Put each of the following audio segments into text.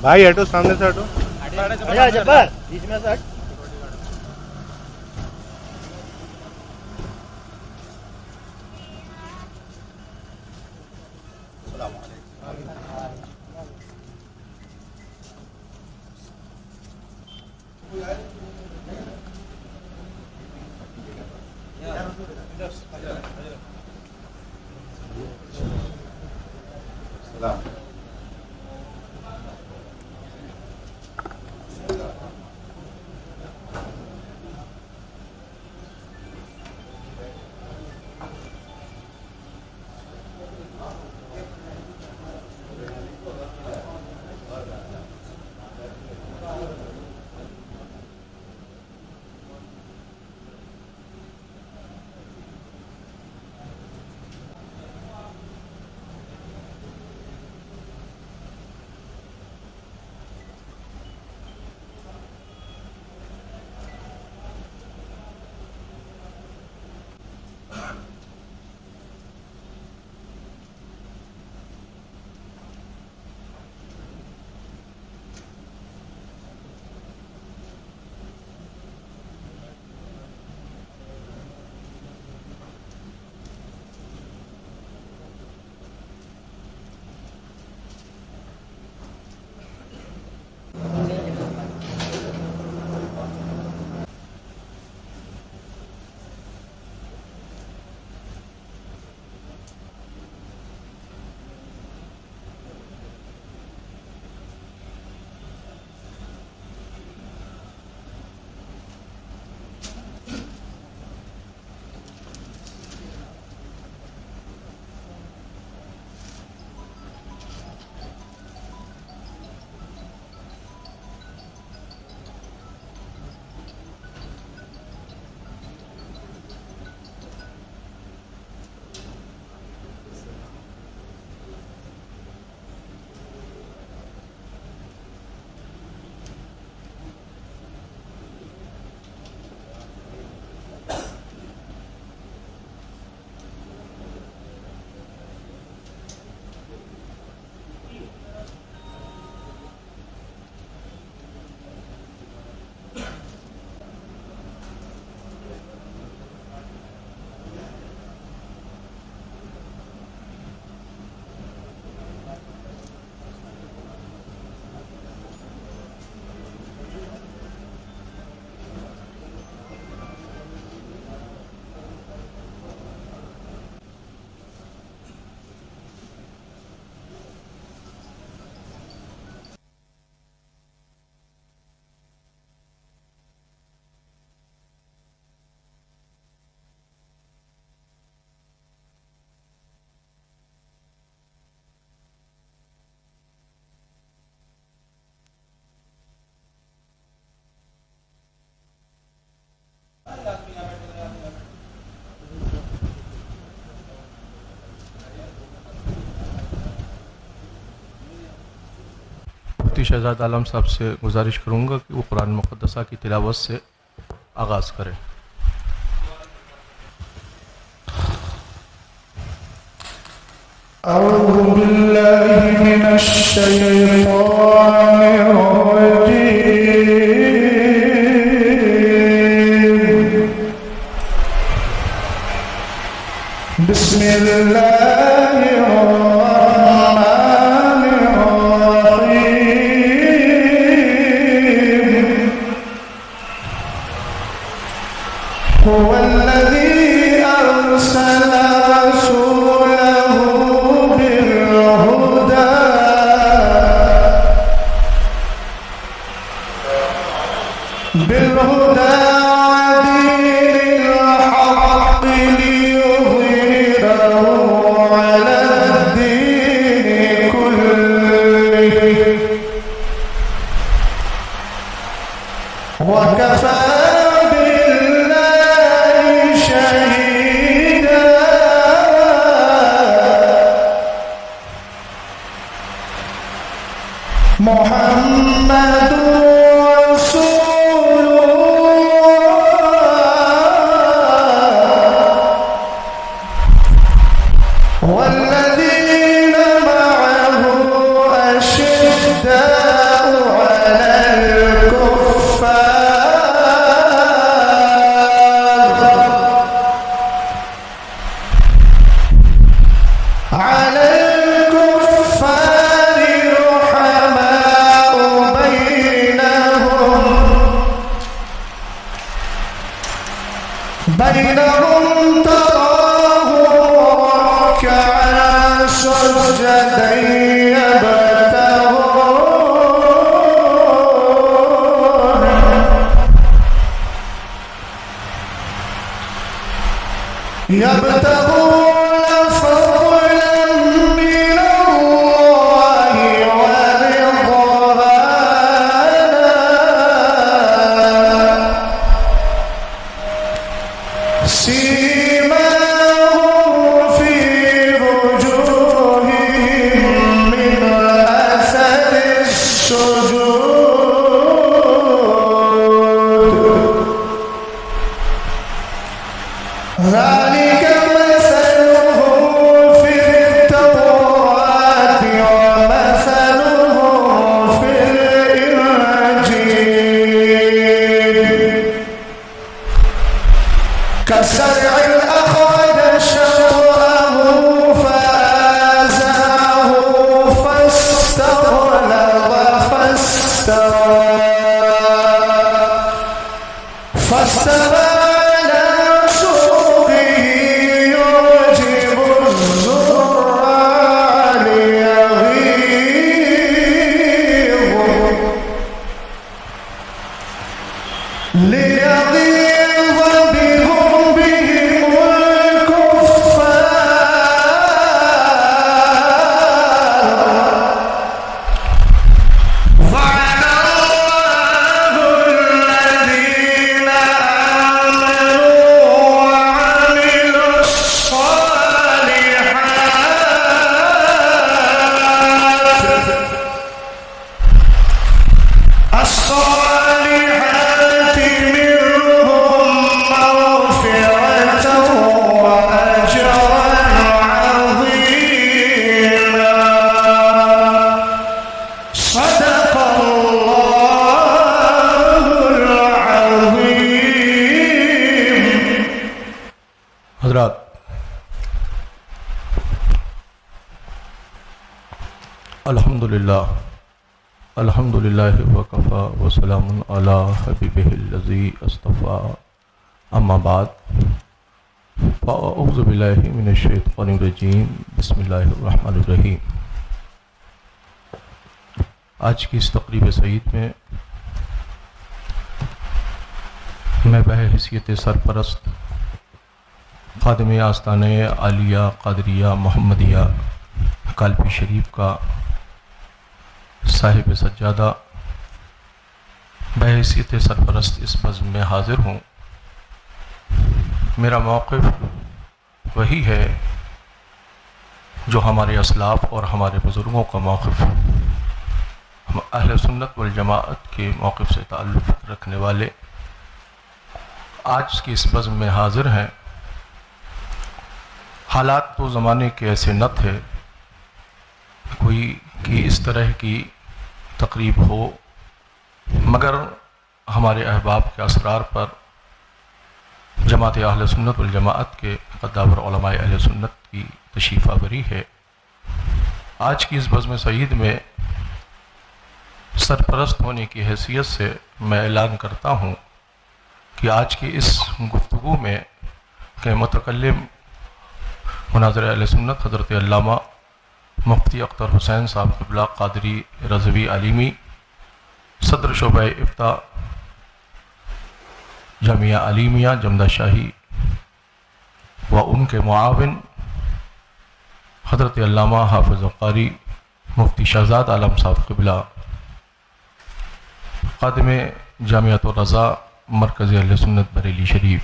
بھائی ہٹو، سامنے سے ہٹو. جبر بیچ میں سے ہٹ. مفتی شہزاد عالم صاحب سے گزارش کروں گا کہ وہ قرآن مقدسہ کی تلاوت سے آغاز کریں. اعوذ باللہ من الشیطان الرجیم. بسم اللہ الرحمن الرحیم. هو الذی ارسل رسوله بالهدى ودين الحق ليظهره على الدين كله وكفى بالله شهيدا. محمد رسول الله، والذين معه أشداء على الكفار رحماء بينهم، تراهم ركعا سجدا يبتغون فضلا من الله ورضوانا، سيماهم في وجوههم من أثر السجود ذلك مثلهم في التوراة مثل مثلهم في الإنجيل كمثل آدم على الكفار رحماء بينهم تراهم ركعا سجدا يبتغون فضلا من الله ورضوانا سيماهم في وجوههم من أثر السجود ذلك مثلهم في التوراة ومثلهم في الإنجيل كزرع أخرج شطأه فآزره فاستغلظ فاستوى ليغيظ بهم الكفار وعد الله الذين آمنوا وعملوا الصالحات منهم مغفرة وأجرا عظيما صدق الله العظيم. حضرات، الحمدللہ وکفا وسلام علی حبیبہ الذی اصطفیٰ، اما بعد فاعوذ باللہ من الشیطان الرجیم، بسم اللہ الرحمن الرحیم۔ آج کی اس تقریب سعید میں میں بحیثیت سرپرست خادم آستانہ عالیہ قادریہ محمدیہ کالپی شریف کا صاحب سجادہ بحیثیت سرپرست اس بزم میں حاضر ہوں۔ میرا موقف وہی ہے جو ہمارے اسلاف اور ہمارے بزرگوں کا موقف، ہم اہل سنت والجماعت کے موقف سے تعلق رکھنے والے آج کی اس بزم میں حاضر ہیں۔ حالات تو زمانے کے ایسے نہ تھے کوئی کہ اس طرح کی تقریب ہو، مگر ہمارے احباب کے اسرار پر جماعت اہل سنت والجماعت کے قداور علماء اہل سنت کی تشریف آوری ہے۔ آج کی اس بزم سعید میں سرپرست ہونے کی حیثیت سے میں اعلان کرتا ہوں کہ آج کی اس گفتگو میں کہ متکلم مناظر اہل سنت حضرت علامہ مفتی اختر حسین صاحب قبلہ قادری رضوی علیمی، صدر شعبہ افتاء جامعہ علیمیہ جمدہ شاہی، و ان کے معاون حضرت علامہ حافظ قاری مفتی شہزاد عالم صاحب قبلہ، خادم جامعۃ الرضا مرکز اہل سنت بریلی شریف،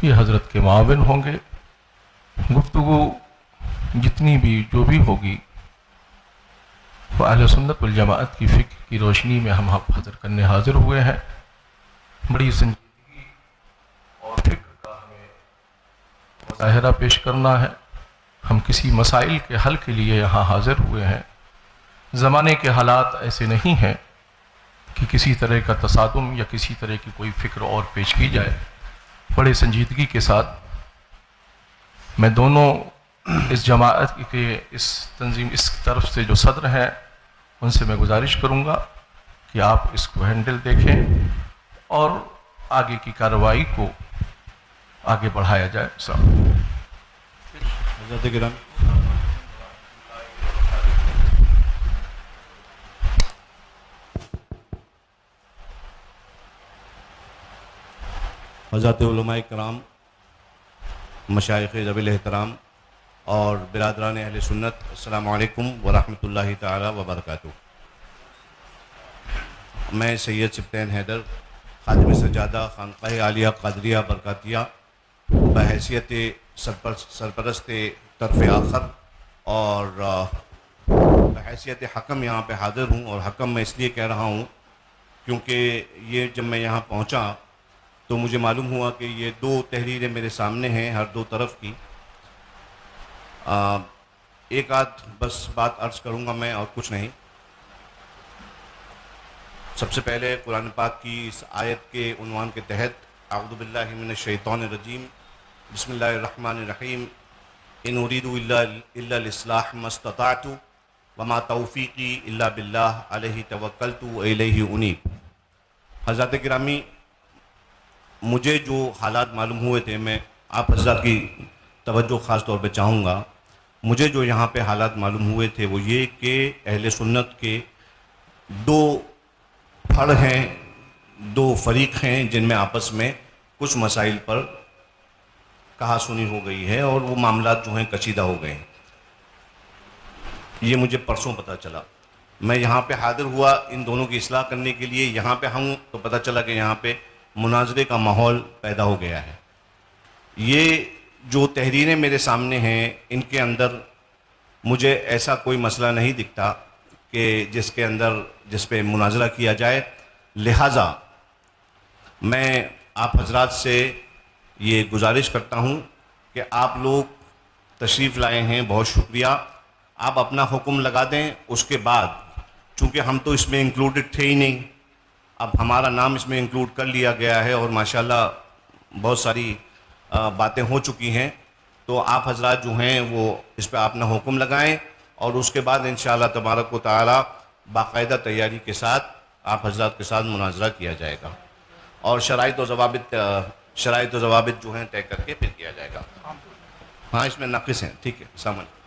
یہ حضرت کے معاون ہوں گے۔ گفتگو جتنی بھی جو بھی ہوگی وہ اہل سنت والجماعت کی فکر کی روشنی میں ہم حاضر کرنے حاضر ہوئے ہیں۔ بڑی سنجیدگی اور فکر کا ہمیں مظاہرہ پیش کرنا ہے۔ ہم کسی مسائل کے حل کے لیے یہاں حاضر ہوئے ہیں۔ زمانے کے حالات ایسے نہیں ہیں کہ کسی طرح کا تصادم یا کسی طرح کی کوئی فکر اور پیش کی جائے۔ بڑے سنجیدگی کے ساتھ میں دونوں اس جماعت کے اس تنظیم اس طرف سے جو صدر ہیں ان سے میں گزارش کروں گا کہ آپ اس کو ہینڈل دیکھیں اور آگے کی کارروائی کو آگے بڑھایا جائے. حضرت گرامی حضرات علماء کرام، مشائخ ذوی الاحترام اور برادران اہل سنت، السلام علیکم ورحمۃ اللہ تعالی وبرکاتہ. میں سید سبطین حیدر، خادم سجادہ، خانقاہ عالیہ قادریہ برکاتیہ، بحیثیت سرپرست طرف آخر اور بحیثیت حکم یہاں پہ حاضر ہوں. اور حکم میں اس لیے کہہ رہا ہوں کیونکہ یہ جب میں یہاں پہنچا تو مجھے معلوم ہوا کہ یہ دو تحریریں میرے سامنے ہیں ہر دو طرف کی. ایک آدھ بس بات عرض کروں گا میں اور کچھ نہیں. سب سے پہلے قرآن پاک کی اس آیت کے عنوان کے تحت اعوذ باللہ من الشیطان الرجیم، بسم اللہ الرحمن الرحیم، ان اريد الا الاصلاح ما استطعت وما توفیقی الا باللہ علیہ توکلت والیہ انیب. حضرات گرامی، مجھے جو حالات معلوم ہوئے تھے، میں آپ حضرات کی توجہ خاص طور پہ چاہوں گا. مجھے جو یہاں پہ حالات معلوم ہوئے تھے وہ یہ کہ اہل سنت کے دو پھڑ ہیں، دو فریق ہیں جن میں آپس میں کچھ مسائل پر کہا سنی ہو گئی ہے اور وہ معاملات جو ہیں کشیدہ ہو گئے ہیں. یہ مجھے پرسوں پتہ چلا. میں یہاں پہ حاضر ہوا ان دونوں کی اصلاح کرنے کے لیے. یہاں پہ ہوں تو پتہ چلا کہ یہاں پہ مناظرے کا ماحول پیدا ہو گیا ہے. یہ جو تحریریں میرے سامنے ہیں ان کے اندر مجھے ایسا کوئی مسئلہ نہیں دکھتا کہ جس پہ مناظرہ کیا جائے. لہٰذا میں آپ حضرات سے یہ گزارش کرتا ہوں کہ آپ لوگ تشریف لائے ہیں، بہت شکریہ. آپ اپنا حکم لگا دیں. اس کے بعد چونکہ ہم تو اس میں انکلوڈڈ تھے ہی نہیں، اب ہمارا نام اس میں انکلوڈ کر لیا گیا ہے اور ماشاءاللہ بہت ساری باتیں ہو چکی ہیں. تو آپ حضرات جو ہیں وہ اس پہ اپنا حکم لگائیں اور اس کے بعد انشاءاللہ تبارک و تعالی باقاعدہ تیاری کے ساتھ آپ حضرات کے ساتھ مناظرہ کیا جائے گا اور شرائط و ضوابط جو ہیں طے کر کے پھر کیا جائے گا. ہاں اس میں ناقص ہیں. ٹھیک ہے، السلام علیکم.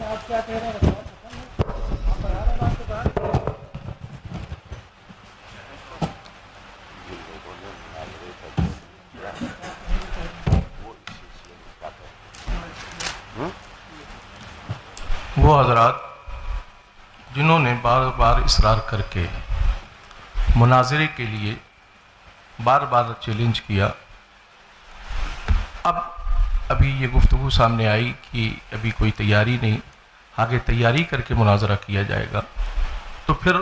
آپ کیا کہہ رہے ہیں؟ وہ حضرات جنہوں نے بار بار اصرار کر کے مناظرے کے لیے بار بار چیلنج کیا، ابھی یہ گفتگو سامنے آئی کہ ابھی کوئی تیاری نہیں، آگے تیاری کر کے مناظرہ کیا جائے گا، تو پھر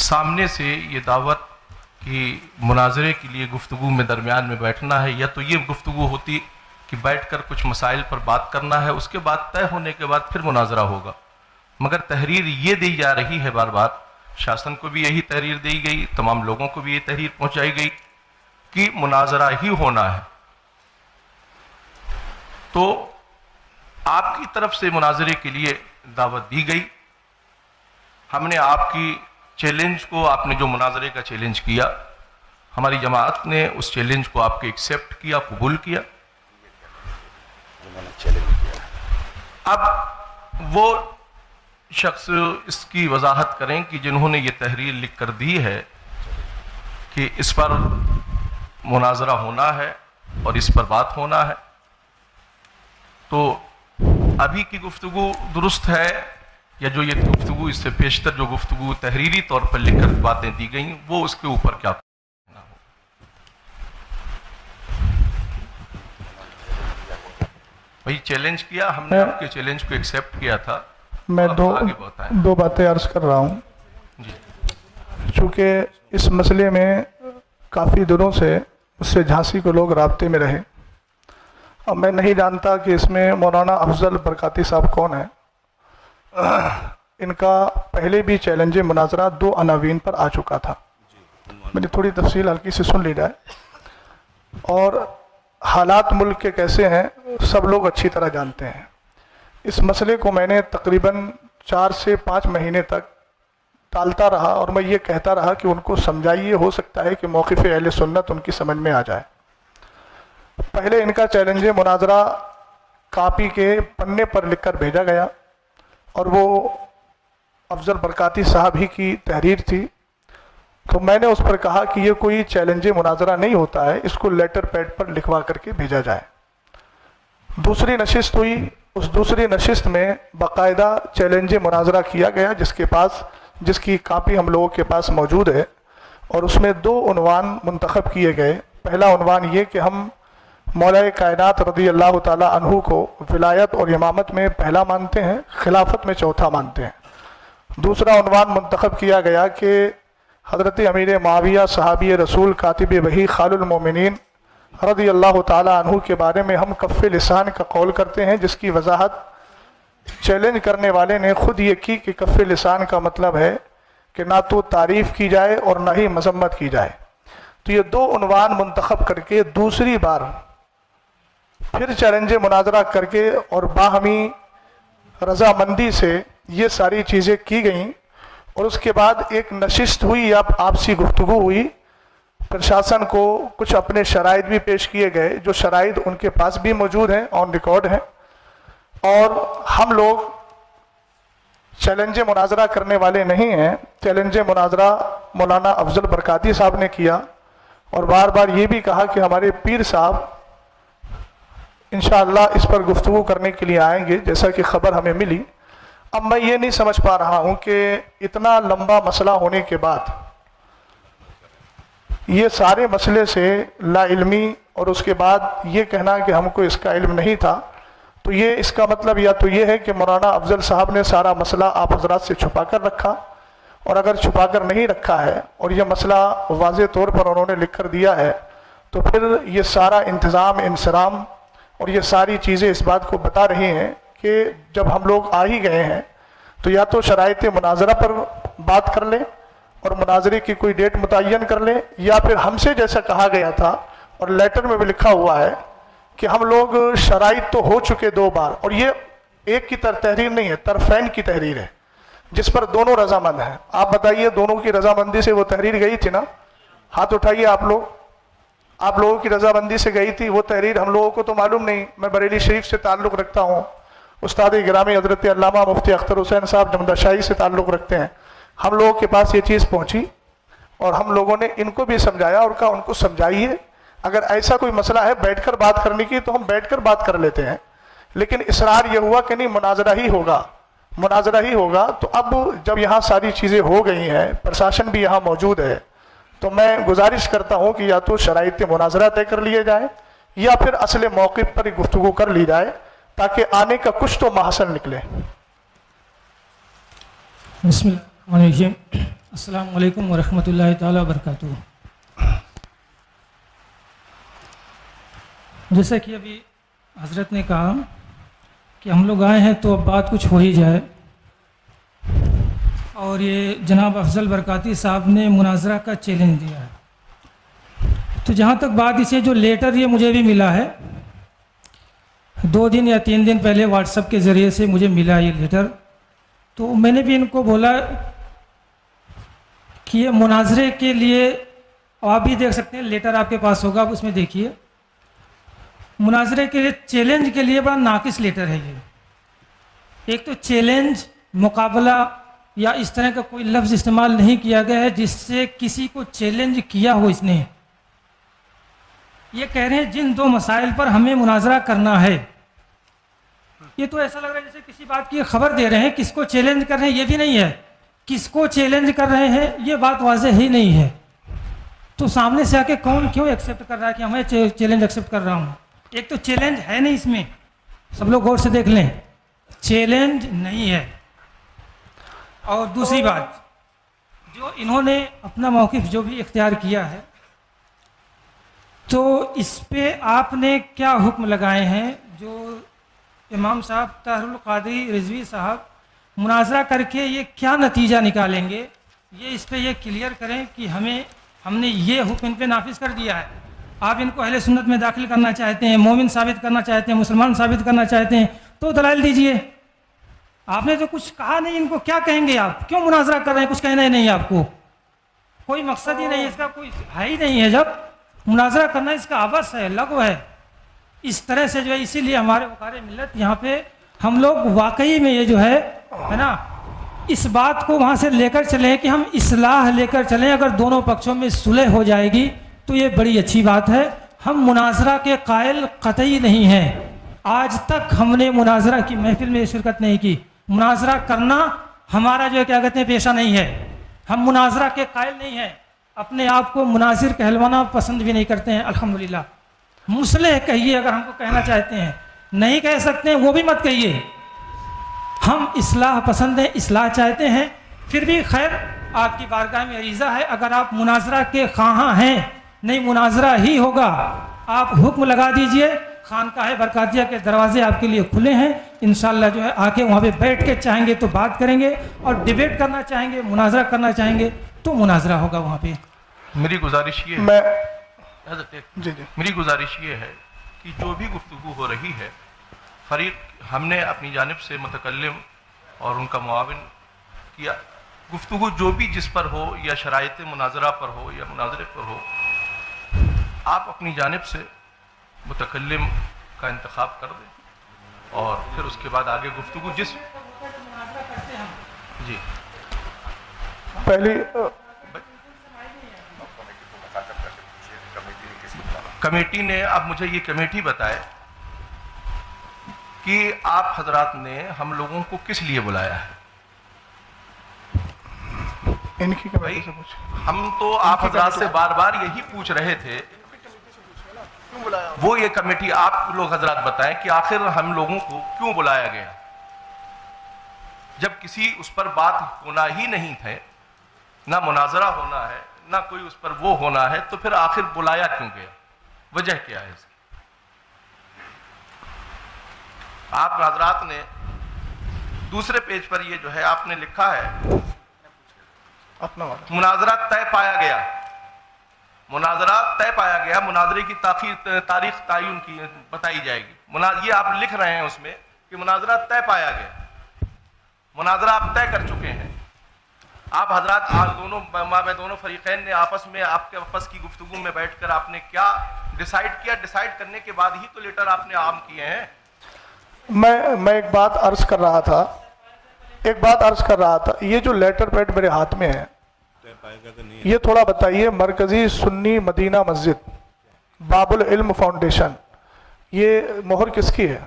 سامنے سے یہ دعوت کہ مناظرے کے لیے گفتگو میں درمیان میں بیٹھنا ہے، یا تو یہ گفتگو ہوتی کہ بیٹھ کر کچھ مسائل پر بات کرنا ہے، اس کے بعد طے ہونے کے بعد پھر مناظرہ ہوگا. مگر تحریر یہ دی جا رہی ہے بار بار، شاسن کو بھی یہی تحریر دی گئی، تمام لوگوں کو بھی یہ تحریر پہنچائی گئی کہ مناظرہ ہی ہونا ہے. تو آپ کی طرف سے مناظرے کے لیے دعوت دی گئی. ہم نے آپ کی چیلنج کو، آپ نے جو مناظرے کا چیلنج کیا، ہماری جماعت نے اس چیلنج کو آپ کے ایکسیپٹ کیا، قبول کیا. اب وہ شخص اس کی وضاحت کریں کہ جنہوں نے یہ تحریر لکھ کر دی ہے کہ اس پر مناظرہ ہونا ہے اور اس پر بات ہونا ہے، تو ابھی کی گفتگو درست ہے یا جو یہ گفتگو اس سے پیشتر جو گفتگو تحریری طور پر لکھ کر باتیں دی گئیں وہ اس کے اوپر کیا کہنا ہو؟ وہی چیلنج کیا ہم نے، آپ کے چیلنج کو ایکسیپٹ کیا تھا. میں دو باتیں عرض کر رہا ہوں. چونکہ اس مسئلے میں کافی دنوں سے اس سے جھانسی کو لوگ رابطے میں رہے. اب میں نہیں جانتا کہ اس میں مولانا افضل برکاتی صاحب کون ہیں. ان کا پہلے بھی چیلنج مناظرہ 2 عناوین پر آ چکا تھا. میں نے تھوڑی تفصیل ہلکی سے سن لی جائے. اور حالات ملک کے کیسے ہیں سب لوگ اچھی طرح جانتے ہیں. اس مسئلے کو میں نے تقریباً 4 سے 5 مہینے تک ٹالتا رہا اور میں یہ کہتا رہا کہ ان کو سمجھائیے، ہو سکتا ہے کہ موقف اہل سنت ان کی سمجھ میں آ جائے. پہلے ان کا چیلنج مناظرہ کاپی کے پنے پر لکھ کر بھیجا گیا اور وہ افضل برکاتی صاحب ہی کی تحریر تھی. تو میں نے اس پر کہا کہ یہ کوئی چیلنج مناظرہ نہیں ہوتا ہے، اس کو لیٹر پیڈ پر لکھوا کر کے بھیجا جائے. دوسری نشست ہوئی. اس دوسری نشست میں باقاعدہ چیلنج مناظرہ کیا گیا جس کی کاپی ہم لوگوں کے پاس موجود ہے، اور اس میں 2 عنوان منتخب کیے گئے. پہلا عنوان یہ کہ ہم مولا کائنات رضی اللہ تعالی عنہ کو ولایت اور امامت میں پہلا مانتے ہیں، خلافت میں چوتھا مانتے ہیں. دوسرا عنوان منتخب کیا گیا کہ حضرت امیر معاویہ صحابی رسول کاتب وحی خال المومنین رضی اللہ تعالی عنہ کے بارے میں ہم کف لسان کا قول کرتے ہیں، جس کی وضاحت چیلنج کرنے والے نے خود یہ کی کہ کف لسان کا مطلب ہے کہ نہ تو تعریف کی جائے اور نہ ہی مذمت کی جائے. تو یہ 2 عنوان منتخب کر کے دوسری بار پھر چیلنج مناظرہ کر کے اور باہمی رضامندی سے یہ ساری چیزیں کی گئیں. اور اس کے بعد ایک نشست ہوئی یا آپسی گفتگو ہوئی. پرشاسن کو کچھ اپنے شرائط بھی پیش کیے گئے، جو شرائط ان کے پاس بھی موجود ہیں، آن ریکارڈ ہیں. اور ہم لوگ چیلنج مناظرہ کرنے والے نہیں ہیں. چیلنج مناظرہ مولانا افضل برکاتی صاحب نے کیا اور بار بار یہ بھی کہا کہ ہمارے پیر صاحب انشاءاللہ اس پر گفتگو کرنے کے لیے آئیں گے، جیسا کہ خبر ہمیں ملی. اب میں یہ نہیں سمجھ پا رہا ہوں کہ اتنا لمبا مسئلہ ہونے کے بعد یہ سارے مسئلے سے لا علمی اور اس کے بعد یہ کہنا کہ ہم کو اس کا علم نہیں تھا، تو یہ اس کا مطلب یا تو یہ ہے کہ مولانا افضل صاحب نے سارا مسئلہ آپ حضرات سے چھپا کر رکھا، اور اگر چھپا کر نہیں رکھا ہے اور یہ مسئلہ واضح طور پر انہوں نے لکھ کر دیا ہے، تو پھر یہ سارا انتظام انصرام اور یہ ساری چیزیں اس بات کو بتا رہی ہیں کہ جب ہم لوگ آ ہی گئے ہیں تو یا تو شرائط مناظرہ پر بات کر لیں اور مناظرے کی کوئی ڈیٹ متعین کر لیں، یا پھر ہم سے جیسا کہا گیا تھا اور لیٹر میں بھی لکھا ہوا ہے کہ ہم لوگ شرائط تو ہو چکے 2 بار، اور یہ ایک کی تحریر نہیں ہے، طرفین کی تحریر ہے جس پر دونوں رضامند ہیں. آپ بتائیے دونوں کی رضامندی سے وہ تحریر گئی تھی نا؟ ہاتھ اٹھائیے آپ لوگوں کی رضامندی سے گئی تھی وہ تحریر. ہم لوگوں کو تو معلوم نہیں. میں بریلی شریف سے تعلق رکھتا ہوں، استاد گرامی حضرت علامہ مفتی اختر حسین صاحب جمدہ شاہی سے تعلق رکھتے ہیں. ہم لوگوں کے پاس یہ چیز پہنچی اور ہم لوگوں نے ان کو بھی سمجھایا اور کہا ان کو سمجھائیے، اگر ایسا کوئی مسئلہ ہے بیٹھ کر بات کرنے کی تو ہم بیٹھ کر بات کر لیتے ہیں. لیکن اصرار یہ ہوا کہ نہیں مناظرہ ہی ہوگا. تو اب جب یہاں ساری چیزیں ہو گئی ہیں، پرشاسن بھی یہاں موجود ہے، تو میں گزارش کرتا ہوں کہ یا تو شرائط مناظرہ طے کر لیے جائیں یا پھر اصل موقف پر گفتگو کر لی جائے تاکہ آنے کا کچھ تو محصل نکلے. بسم اللہ الرحمن الرحیم. السلام علیکم ورحمۃ اللہ تعالیٰ وبرکاتہ. جیسا کہ ابھی حضرت نے کہا کہ ہم لوگ آئے ہیں تو اب بات کچھ ہو ہی جائے، اور یہ جناب افضل برکاتی صاحب نے مناظرہ کا چیلنج دیا ہے. تو جہاں تک بات اسے جو لیٹر یہ مجھے بھی ملا ہے 2 دن یا 3 دن پہلے واٹس ایپ کے ذریعے سے مجھے ملا یہ لیٹر، تو میں نے بھی ان کو بولا کہ یہ مناظرے کے لیے آپ بھی دیکھ سکتے ہیں، لیٹر آپ کے پاس ہوگا، آپ اس میں دیکھیے، مناظرے کے لیے چیلنج کے لیے بڑا ناقص لیٹر ہے یہ. ایک تو چیلنج، مقابلہ یا اس طرح کا کوئی لفظ استعمال نہیں کیا گیا ہے جس سے کسی کو چیلنج کیا ہو. اس نے یہ کہہ رہے ہیں جن 2 مسائل پر ہمیں مناظرہ کرنا ہے. یہ تو ایسا لگ رہا ہے جیسے کسی بات کی خبر دے رہے ہیں، کس کو چیلنج کر رہے ہیں یہ بھی نہیں ہے، کس کو چیلنج کر رہے ہیں یہ بات واضح ہی نہیں ہے. تو سامنے سے آ کے کون کیوں ایکسیپٹ کر رہا ہے کہ میں چیلنج ایکسیپٹ کر رہا ہوں؟ ایک تو چیلنج ہے نہیں، اس میں سب لوگ غور سے دیکھ لیں، چیلنج نہیں ہے. اور دوسری بات، جو انہوں نے اپنا موقف جو بھی اختیار کیا ہے تو اس پہ آپ نے کیا حکم لگائے ہیں؟ جو امام صاحب طاہر القادری رضوی صاحب مناظرہ کر کے یہ کیا نتیجہ نکالیں گے، یہ اس پہ یہ کلیئر کریں کہ ہم نے یہ حکم ان پہ نافذ کر دیا ہے. آپ ان کو اہل سنت میں داخل کرنا چاہتے ہیں، مومن ثابت کرنا چاہتے ہیں، مسلمان ثابت کرنا چاہتے ہیں تو دلائل دیجئے. آپ نے تو کچھ کہا نہیں، ان کو کیا کہیں گے؟ آپ کیوں مناظرہ کر رہے ہیں؟ کچھ کہنا ہی نہیں آپ کو، کوئی مقصد ہی نہیں، اس کا کوئی ہے ہی نہیں ہے. جب مناظرہ کرنا اس کا عبث ہے، لغو ہے. اس طرح سے جو ہے، اسی لیے ہمارے وقار ملت یہاں پہ ہم لوگ واقعی میں یہ جو ہے نا، اس بات کو وہاں سے لے کر چلیں کہ ہم اصلاح لے کر چلیں. اگر دونوں پکشوں میں صلح ہو جائے گی تو یہ بڑی اچھی بات ہے. ہم مناظرہ کے قائل قطعی نہیں ہیں. آج تک ہم نے مناظرہ کی محفل میں شرکت نہیں کی. مناظرہ کرنا ہمارا جو ہے کیا کہتے ہیں پیشہ نہیں ہے. ہم مناظرہ کے قائل نہیں ہیں. اپنے آپ کو مناظر کہلوانا پسند بھی نہیں کرتے ہیں. الحمدللہ مصلح کہیے اگر ہم کو کہنا چاہتے ہیں. نہیں کہہ سکتے ہیں وہ بھی مت کہیے. ہم اصلاح پسند ہیں، اصلاح چاہتے ہیں. پھر بھی خیر آپ کی بارگاہ میں عریضہ ہے، اگر آپ مناظرہ کے خواہاں ہیں، نہیں مناظرہ ہی ہوگا، آپ حکم لگا دیجئے. خانقاہ برکاتیہ کے دروازے آپ کے لیے کھلے ہیں. انشاءاللہ جو ہے آ کے وہاں پہ بیٹھ کے چاہیں گے تو بات کریں گے، اور ڈیبیٹ کرنا چاہیں گے، مناظرہ کرنا چاہیں گے تو مناظرہ ہوگا وہاں پہ. میری گزارش یہ ہے میں حضرت جی میری گزارش یہ ہے کہ جو بھی گفتگو ہو رہی ہے، فریق ہم نے اپنی جانب سے متکلم اور ان کا معاون کیا. گفتگو جو بھی جس پر ہو، یا شرائط مناظرہ پر ہو یا مناظرے پر ہو، آپ اپنی جانب سے متکلم کا انتخاب کر دیں اور پھر اس کے بعد آگے گفتگو جس جی پہلی کمیٹی نے اب مجھے یہ کمیٹی بتائے کہ آپ حضرات نے ہم لوگوں کو کس لیے بلایا ہے. ان کی کمیٹی سے پوچھ. ہم تو آپ حضرات سے بار بار یہی پوچھ رہے تھے، وہ یہ کمیٹی آپ لوگ حضرات بتائیں کہ آخر ہم لوگوں کو کیوں بلایا گیا. جب کسی اس پر بات ہونا ہی نہیں تھے، نہ مناظرہ ہونا ہے، نہ کوئی اس پر وہ ہونا ہے، تو پھر آخر بلایا کیوں گیا؟ وجہ کیا ہے اس کی؟ آپ حضرات نے دوسرے پیج پر یہ جو ہے آپ نے لکھا ہے اپنا والا مناظرہ طے پایا گیا. مناظرہ طے پایا گیا، مناظرے کی تاریخ تعین کی بتائی جائے گی. یہ آپ لکھ رہے ہیں اس میں کہ مناظرہ طے پایا گیا. مناظرہ آپ طے کر چکے ہیں. آپ حضرات دونوں فریقین نے آپس میں آپ کے آپس کی گفتگو میں بیٹھ کر آپ نے کیا ڈیسائیڈ کیا؟ ڈیسائیڈ کرنے کے بعد ہی تو لیٹر آپ نے عام کیے ہیں. میں ایک بات عرض کر رہا تھا. یہ جو لیٹر پیڈ میرے ہاتھ میں ہے، یہ تھوڑا بتائیے. مرکزی سنی مدینہ مسجد باب العلم فاؤنڈیشن، یہ مہر کس کی ہے؟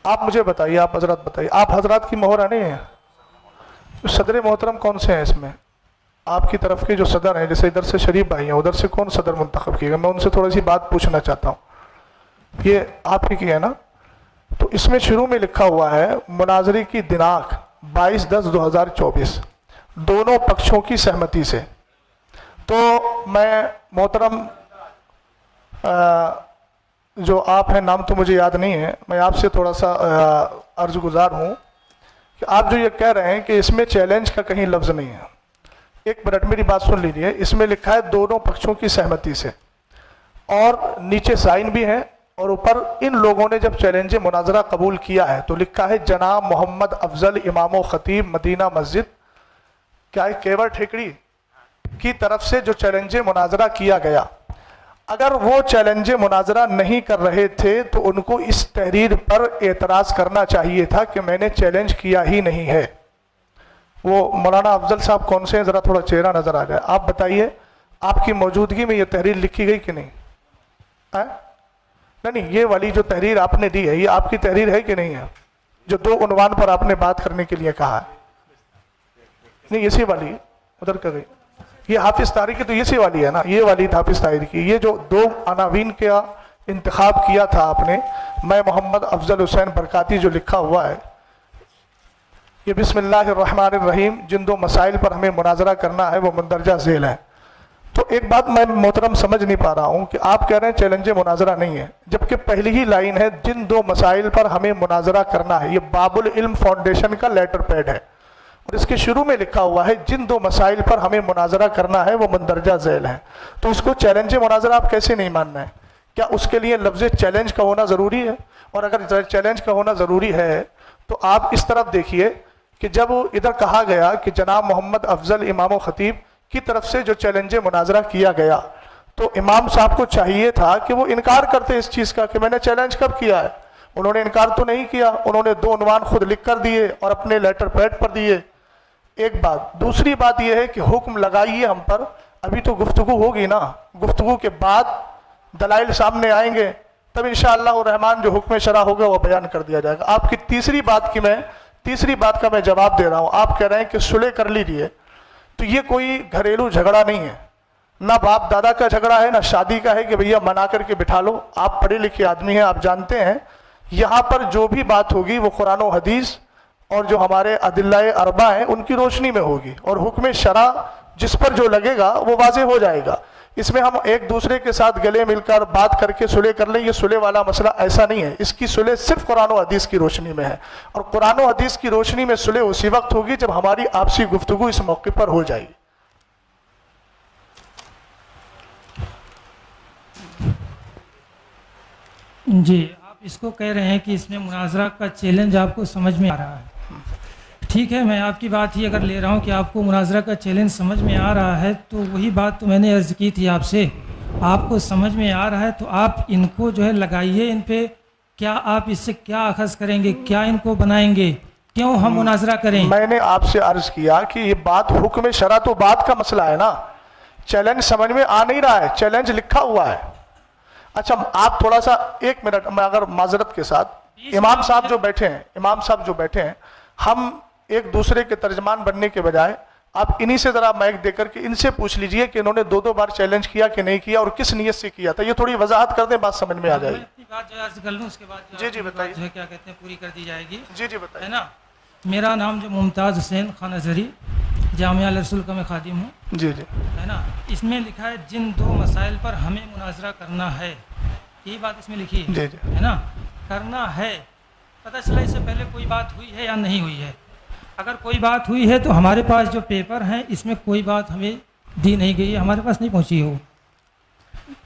آپ مجھے بتائیے، آپ حضرات بتائیے. آپ حضرات کی مہر نہیں ہے؟ صدر محترم کون سے ہیں اس میں؟ آپ کی طرف کے جو صدر ہیں، جیسے ادھر سے شریف بھائی ہیں، ادھر سے کون صدر منتخب کیے گا؟ میں ان سے تھوڑی سی بات پوچھنا چاہتا ہوں. یہ آپ ہی کی ہے نا؟ تو اس میں شروع میں لکھا ہوا ہے مناظرے کی دناک 22/10/2024 دونوں پکشوں کی سہمتی سے. تو میں محترم جو آپ ہیں، نام تو مجھے یاد نہیں ہے، میں آپ سے تھوڑا سا عرض گزار ہوں کہ آپ جو یہ کہہ رہے ہیں کہ اس میں چیلنج کا کہیں لفظ نہیں ہے. ایک منٹ میری بات سن لیجیے. اس میں لکھا ہے دونوں پکشوں کی سہمتی سے، اور نیچے سائن بھی ہے، اور اوپر ان لوگوں نے جب چیلنج مناظرہ قبول کیا ہے تو لکھا ہے جناب محمد افضل امام و خطیب مدینہ مسجد کیا ہے کیور ٹھیکڑی کی طرف سے جو چیلنج مناظرہ کیا گیا. اگر وہ چیلنج مناظرہ نہیں کر رہے تھے تو ان کو اس تحریر پر اعتراض کرنا چاہیے تھا کہ میں نے چیلنج کیا ہی نہیں ہے. وہ مولانا افضل صاحب کون سے ہیں؟ ذرا تھوڑا چہرہ نظر آ جائے. آپ بتائیے آپ کی موجودگی میں یہ تحریر لکھی گئی کہ نہیں؟ نہیں، یہ والی جو تحریر آپ نے دی ہے یہ آپ کی تحریر ہے کہ نہیں ہے؟ جو 2 عنوان پر آپ نے بات کرنے کے لیے کہا ہے. نہیں، اسی والی ادھر کر گئی. یہ حافظ طاہری کی تو اسی والی ہے نا، یہ والی حافظ طاہری کی. یہ جو 2 عناوین کا انتخاب کیا تھا آپ نے، میں محمد افضل حسین برکاتی جو لکھا ہوا ہے، یہ بسم اللہ الرحمن الرحیم جن 2 مسائل پر ہمیں مناظرہ کرنا ہے وہ مندرجہ ذیل ہے. تو ایک بات میں محترم سمجھ نہیں پا رہا ہوں کہ آپ کہہ رہے ہیں چیلنج مناظرہ نہیں ہے، جبکہ پہلی ہی لائن ہے جن دو مسائل پر ہمیں مناظرہ کرنا ہے. یہ باب العلم فاؤنڈیشن کا لیٹر پیڈ ہے اور اس کے شروع میں لکھا ہوا ہے جن دو مسائل پر ہمیں مناظرہ کرنا ہے وہ مندرجہ ذیل ہیں. تو اس کو چیلنج مناظرہ آپ کیسے نہیں ماننا ہے؟ کیا اس کے لیے لفظ چیلنج کا ہونا ضروری ہے؟ اور اگر چیلنج کا ہونا ضروری ہے تو آپ اس طرف دیکھیے کہ جب ادھر کہا گیا کہ جناب محمد افضل امام و خطیب کی طرف سے جو چیلنج مناظرہ کیا گیا تو امام صاحب کو چاہیے تھا کہ وہ انکار کرتے اس چیز کا کہ میں نے چیلنج کب کیا ہے. انہوں نے انکار تو نہیں کیا، انہوں نے 2 عنوان خود لکھ کر دیے اور اپنے لیٹر پیڈ پر دیے. ایک بات. دوسری بات یہ ہے کہ حکم لگائیے ہم پر، ابھی تو گفتگو ہوگی نا، گفتگو کے بعد دلائل سامنے آئیں گے تب انشاءاللہ الرحمن جو حکم شرع ہوگا وہ بیان کر دیا جائے گا. آپ کی تیسری بات کا میں جواب دے رہا ہوں. آپ کہہ رہے ہیں کہ صلح کر لیجیے، تو یہ کوئی گھریلو جھگڑا نہیں ہے، نہ باپ دادا کا جھگڑا ہے نہ شادی کا ہے کہ بھیا منا کر کے بٹھا لو. آپ پڑھے لکھے آدمی ہیں، آپ جانتے ہیں یہاں پر جو بھی بات ہوگی وہ قرآن و حدیث اور جو ہمارے ادلہ اربع ہیں ان کی روشنی میں ہوگی، اور حکم شرع جس پر جو لگے گا وہ واضح ہو جائے گا. اس میں ہم ایک دوسرے کے ساتھ گلے مل کر بات کر کے صلح کر لیں، یہ صلح والا مسئلہ ایسا نہیں ہے. اس کی صلح صرف قرآن و حدیث کی روشنی میں ہے، اور قرآن و حدیث کی روشنی میں صلح اسی وقت ہوگی جب ہماری آپسی گفتگو اس موقع پر ہو جائے گی. جی، آپ اس کو کہہ رہے ہیں کہ اس میں مناظرہ کا چیلنج آپ کو سمجھ میں آ رہا ہے. ٹھیک ہے، میں آپ کی بات ہی اگر لے رہا ہوں کہ آپ کو مناظرہ کا چیلنج سمجھ میں آ رہا ہے، تو وہی بات تو میں نے عرض کی تھی آپ سے. آپ کو سمجھ میں آ رہا ہے تو آپ ان کو جو ہے لگائیے، ان پہ کیا آپ اس سے کیا اخذ کریں گے، کیا ان کو بنائیں گے، کیوں ہم مناظرہ کریں؟ میں نے آپ سے عرض کیا کہ یہ بات حکم شرع تو بات کا مسئلہ ہے نا، چیلنج سمجھ میں آ نہیں رہا ہے، چیلنج لکھا ہوا ہے. اچھا آپ تھوڑا سا 1 منٹ میں اگر معذرت کے ساتھ، امام صاحب جو بیٹھے ہیں ہم ایک دوسرے کے ترجمان بننے کے بجائے آپ انہی سے ذرا مائک دے کر کے ان سے پوچھ لیجئے کہ انہوں نے 2 بار چیلنج کیا کہ نہیں کیا اور کس نیت سے کیا تھا. یہ تھوڑی وضاحت کر دیں، بات سمجھ میں آ جائے گی. میں اپنی بات جو ہے عرض کر لوں، اس کے بعد جی بتائیے. جو ہے کیا کہتے ہیں پوری کر دی جائے گی. جی بتائیے. ہے نا، میرا نام جو ممتاز حسین خان ازہری، جامعہ الرسول کا میں خادم ہوں. جی ہے نا، اس میں لکھا ہے جن 2 مسائل پر ہمیں مناظرہ کرنا ہے، یہی بات اس میں لکھی ہے. جی ہے نا، کرنا ہے. پتہ چلا اس سے پہلے کوئی بات ہوئی ہے یا نہیں ہوئی ہے. اگر کوئی بات ہوئی ہے تو ہمارے پاس جو پیپر ہیں اس میں کوئی بات ہمیں دی نہیں گئی ہے، ہمارے پاس نہیں پہنچی ہو.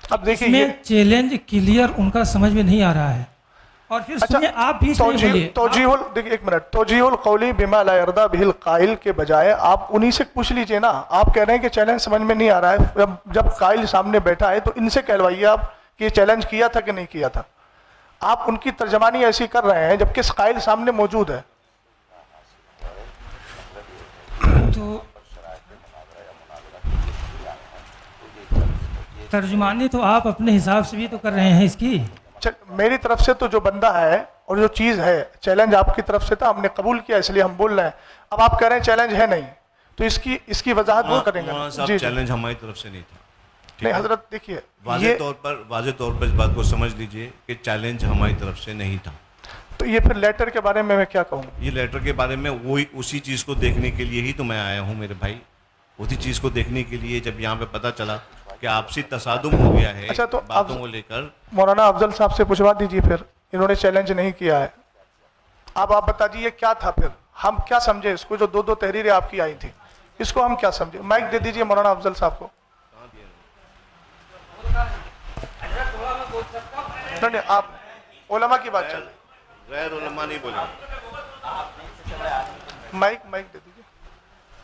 اب دیکھیں اس میں یہ چیلنج کلیئر ان کا سمجھ میں نہیں آ رہا ہے. اور پھر سنیے، آپ بھی دیکھیے 1 منٹ، توجیہ القولی بما لا یرضی بہ القائل کے بجائے آپ انہی سے پوچھ لیجئے نا. آپ کہہ رہے ہیں کہ چیلنج سمجھ میں نہیں آ رہا ہے، جب قائل سامنے بیٹھا ہے تو ان سے کہلوائیے آپ کہ یہ چیلنج کیا تھا کہ نہیں کیا تھا. آپ ان کی ترجمانی ایسی کر رہے ہیں جبکہ قائل سامنے موجود ہے. تو ترجمانی تو آپ اپنے حساب سے بھی تو کر رہے ہیں اس کی. میری طرف سے تو جو بندہ ہے اور جو چیز ہے، چیلنج آپ کی طرف سے تھا، ہم نے قبول کیا اس لیے ہم بول رہے ہیں. اب آپ کہہ رہے ہیں چیلنج ہے نہیں، تو اس کی وضاحت وہ کریں گے. مولانا صاحب چیلنج ہماری طرف سے نہیں تھا. نہیں حضرت دیکھیے، واضح طور پر اس بات کو سمجھ لیجئے کہ چیلنج ہماری طرف سے نہیں تھا. تو یہ پھر لیٹر کے بارے میں کیا کہوں؟ یہ لیٹر کے بارے میں وہی اسی چیز کو دیکھنے کے لیے ہی تو میں آیا ہوں میرے بھائی. اسی چیز کو دیکھنے کے لیے جب یہاں پہ پتہ چلا کہ آپسی تصادم ہو گیا ہے اچھا تو باتوں کو لے کر. مولانا افضل صاحب سے پوچھوا دیجیے، پھر انہوں نے چیلنج نہیں کیا ہے. اب آپ بتا دیجیے کیا تھا، پھر ہم کیا سمجھے اس کو. جو 2 تحریریں آپ کی آئی تھی اس کو ہم کیا سمجھے. مائک دے دیجیے مولانا افضل صاحب کو. نہیں آپ علماء کی بات چل رہی، غیر علماء نہیں بولے. مائک دے دیجیے.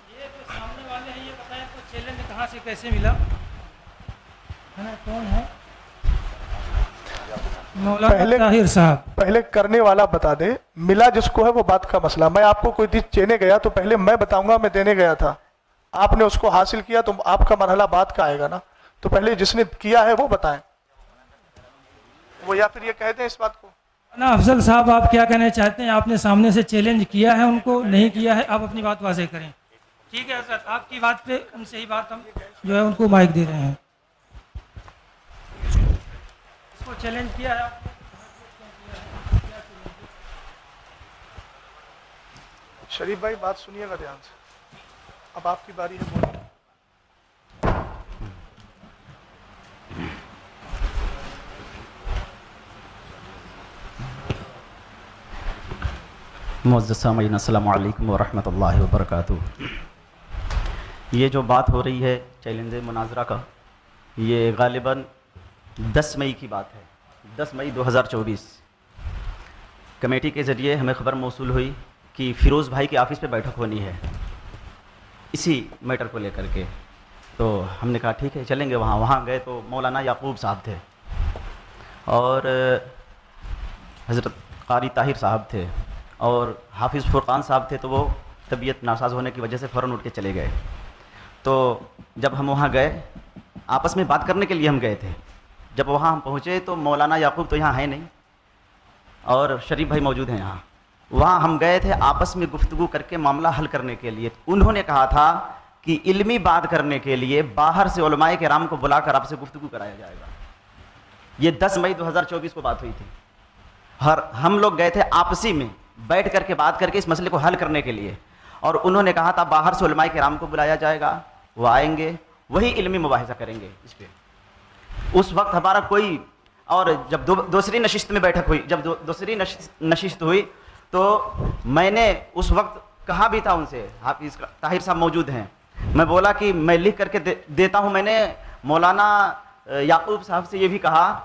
یہ جو سامنے والے ہیں یہ بتائیں تو چیلنج کہاں سے کیسے ملا ہے نا، کون ہے؟ مولانا طاہر صاحب. پہلے کرنے والا بتا دے، ملا جس کو ہے وہ بات کا مسئلہ. میں آپ کو کوئی چیز چینے گیا تو پہلے میں بتاؤں گا میں دینے گیا تھا، آپ نے اس کو حاصل کیا تو آپ کا مرحلہ بات کا آئے گا نا. تو پہلے جس نے کیا ہے وہ بتائیں، وہ یا پھر یہ کہہ دیں اس بات کو. نا افضل صاحب آپ کیا کہنا چاہتے ہیں؟ آپ نے سامنے سے چیلنج کیا ہے ان کو، نہیں کیا ہے، آپ اپنی بات واضح کریں. ٹھیک ہے حضرت، آپ کی بات پہ ان سے ہی بات ہم جو ہے ان کو مائک دے رہے ہیں. اس کو چیلنج کیا ہے آپ نے؟ شریف بھائی بات سنیے گا دھیان سے، اب آپ کی باری ہے بولنے. معزز سامعین السلام علیکم ورحمۃ اللہ وبرکاتہ. یہ جو بات ہو رہی ہے چیلنج مناظرہ کا، یہ غالباً 10 مئی کی بات ہے. 10 مئی 2024 کمیٹی کے ذریعے ہمیں خبر موصول ہوئی کہ فیروز بھائی کے آفس پہ بیٹھک ہونی ہے اسی میٹر کو لے کر کے. تو ہم نے کہا ٹھیک ہے چلیں گے وہاں. وہاں گئے تو مولانا یعقوب صاحب تھے اور حضرت قاری طاہر صاحب تھے اور حافظ فرقان صاحب تھے. تو وہ طبیعت ناساز ہونے کی وجہ سے فوراً اٹھ کے چلے گئے. تو جب ہم وہاں گئے آپس میں بات کرنے کے لیے ہم گئے تھے. جب وہاں ہم پہنچے تو مولانا یعقوب تو یہاں ہے نہیں اور شریف بھائی موجود ہیں یہاں. وہاں ہم گئے تھے آپس میں گفتگو کر کے معاملہ حل کرنے کے لیے. انہوں نے کہا تھا کہ علمی بات کرنے کے لیے باہر سے علماء کرام کو بلا کر آپ سے گفتگو کرایا جائے گا. یہ 10 مئی 2024 کو بات ہوئی تھی. ہم لوگ گئے تھے آپسی میں بیٹھ کر کے بات کر کے اس مسئلے کو حل کرنے کے لیے. اور انہوں نے کہا تھا باہر سے علماء کرام کو بلایا جائے گا, وہ آئیں گے, وہی علمی مباحثہ کریں گے اس پہ. اس وقت ہمارا کوئی, اور جب دوسری نشست میں بیٹھک ہوئی, جب دوسری نشست ہوئی تو میں نے اس وقت کہا بھی تھا ان سے, حافظ طاہر صاحب موجود ہیں, میں بولا کہ میں لکھ کر کے دیتا ہوں. میں نے مولانا یعقوب صاحب سے یہ بھی کہا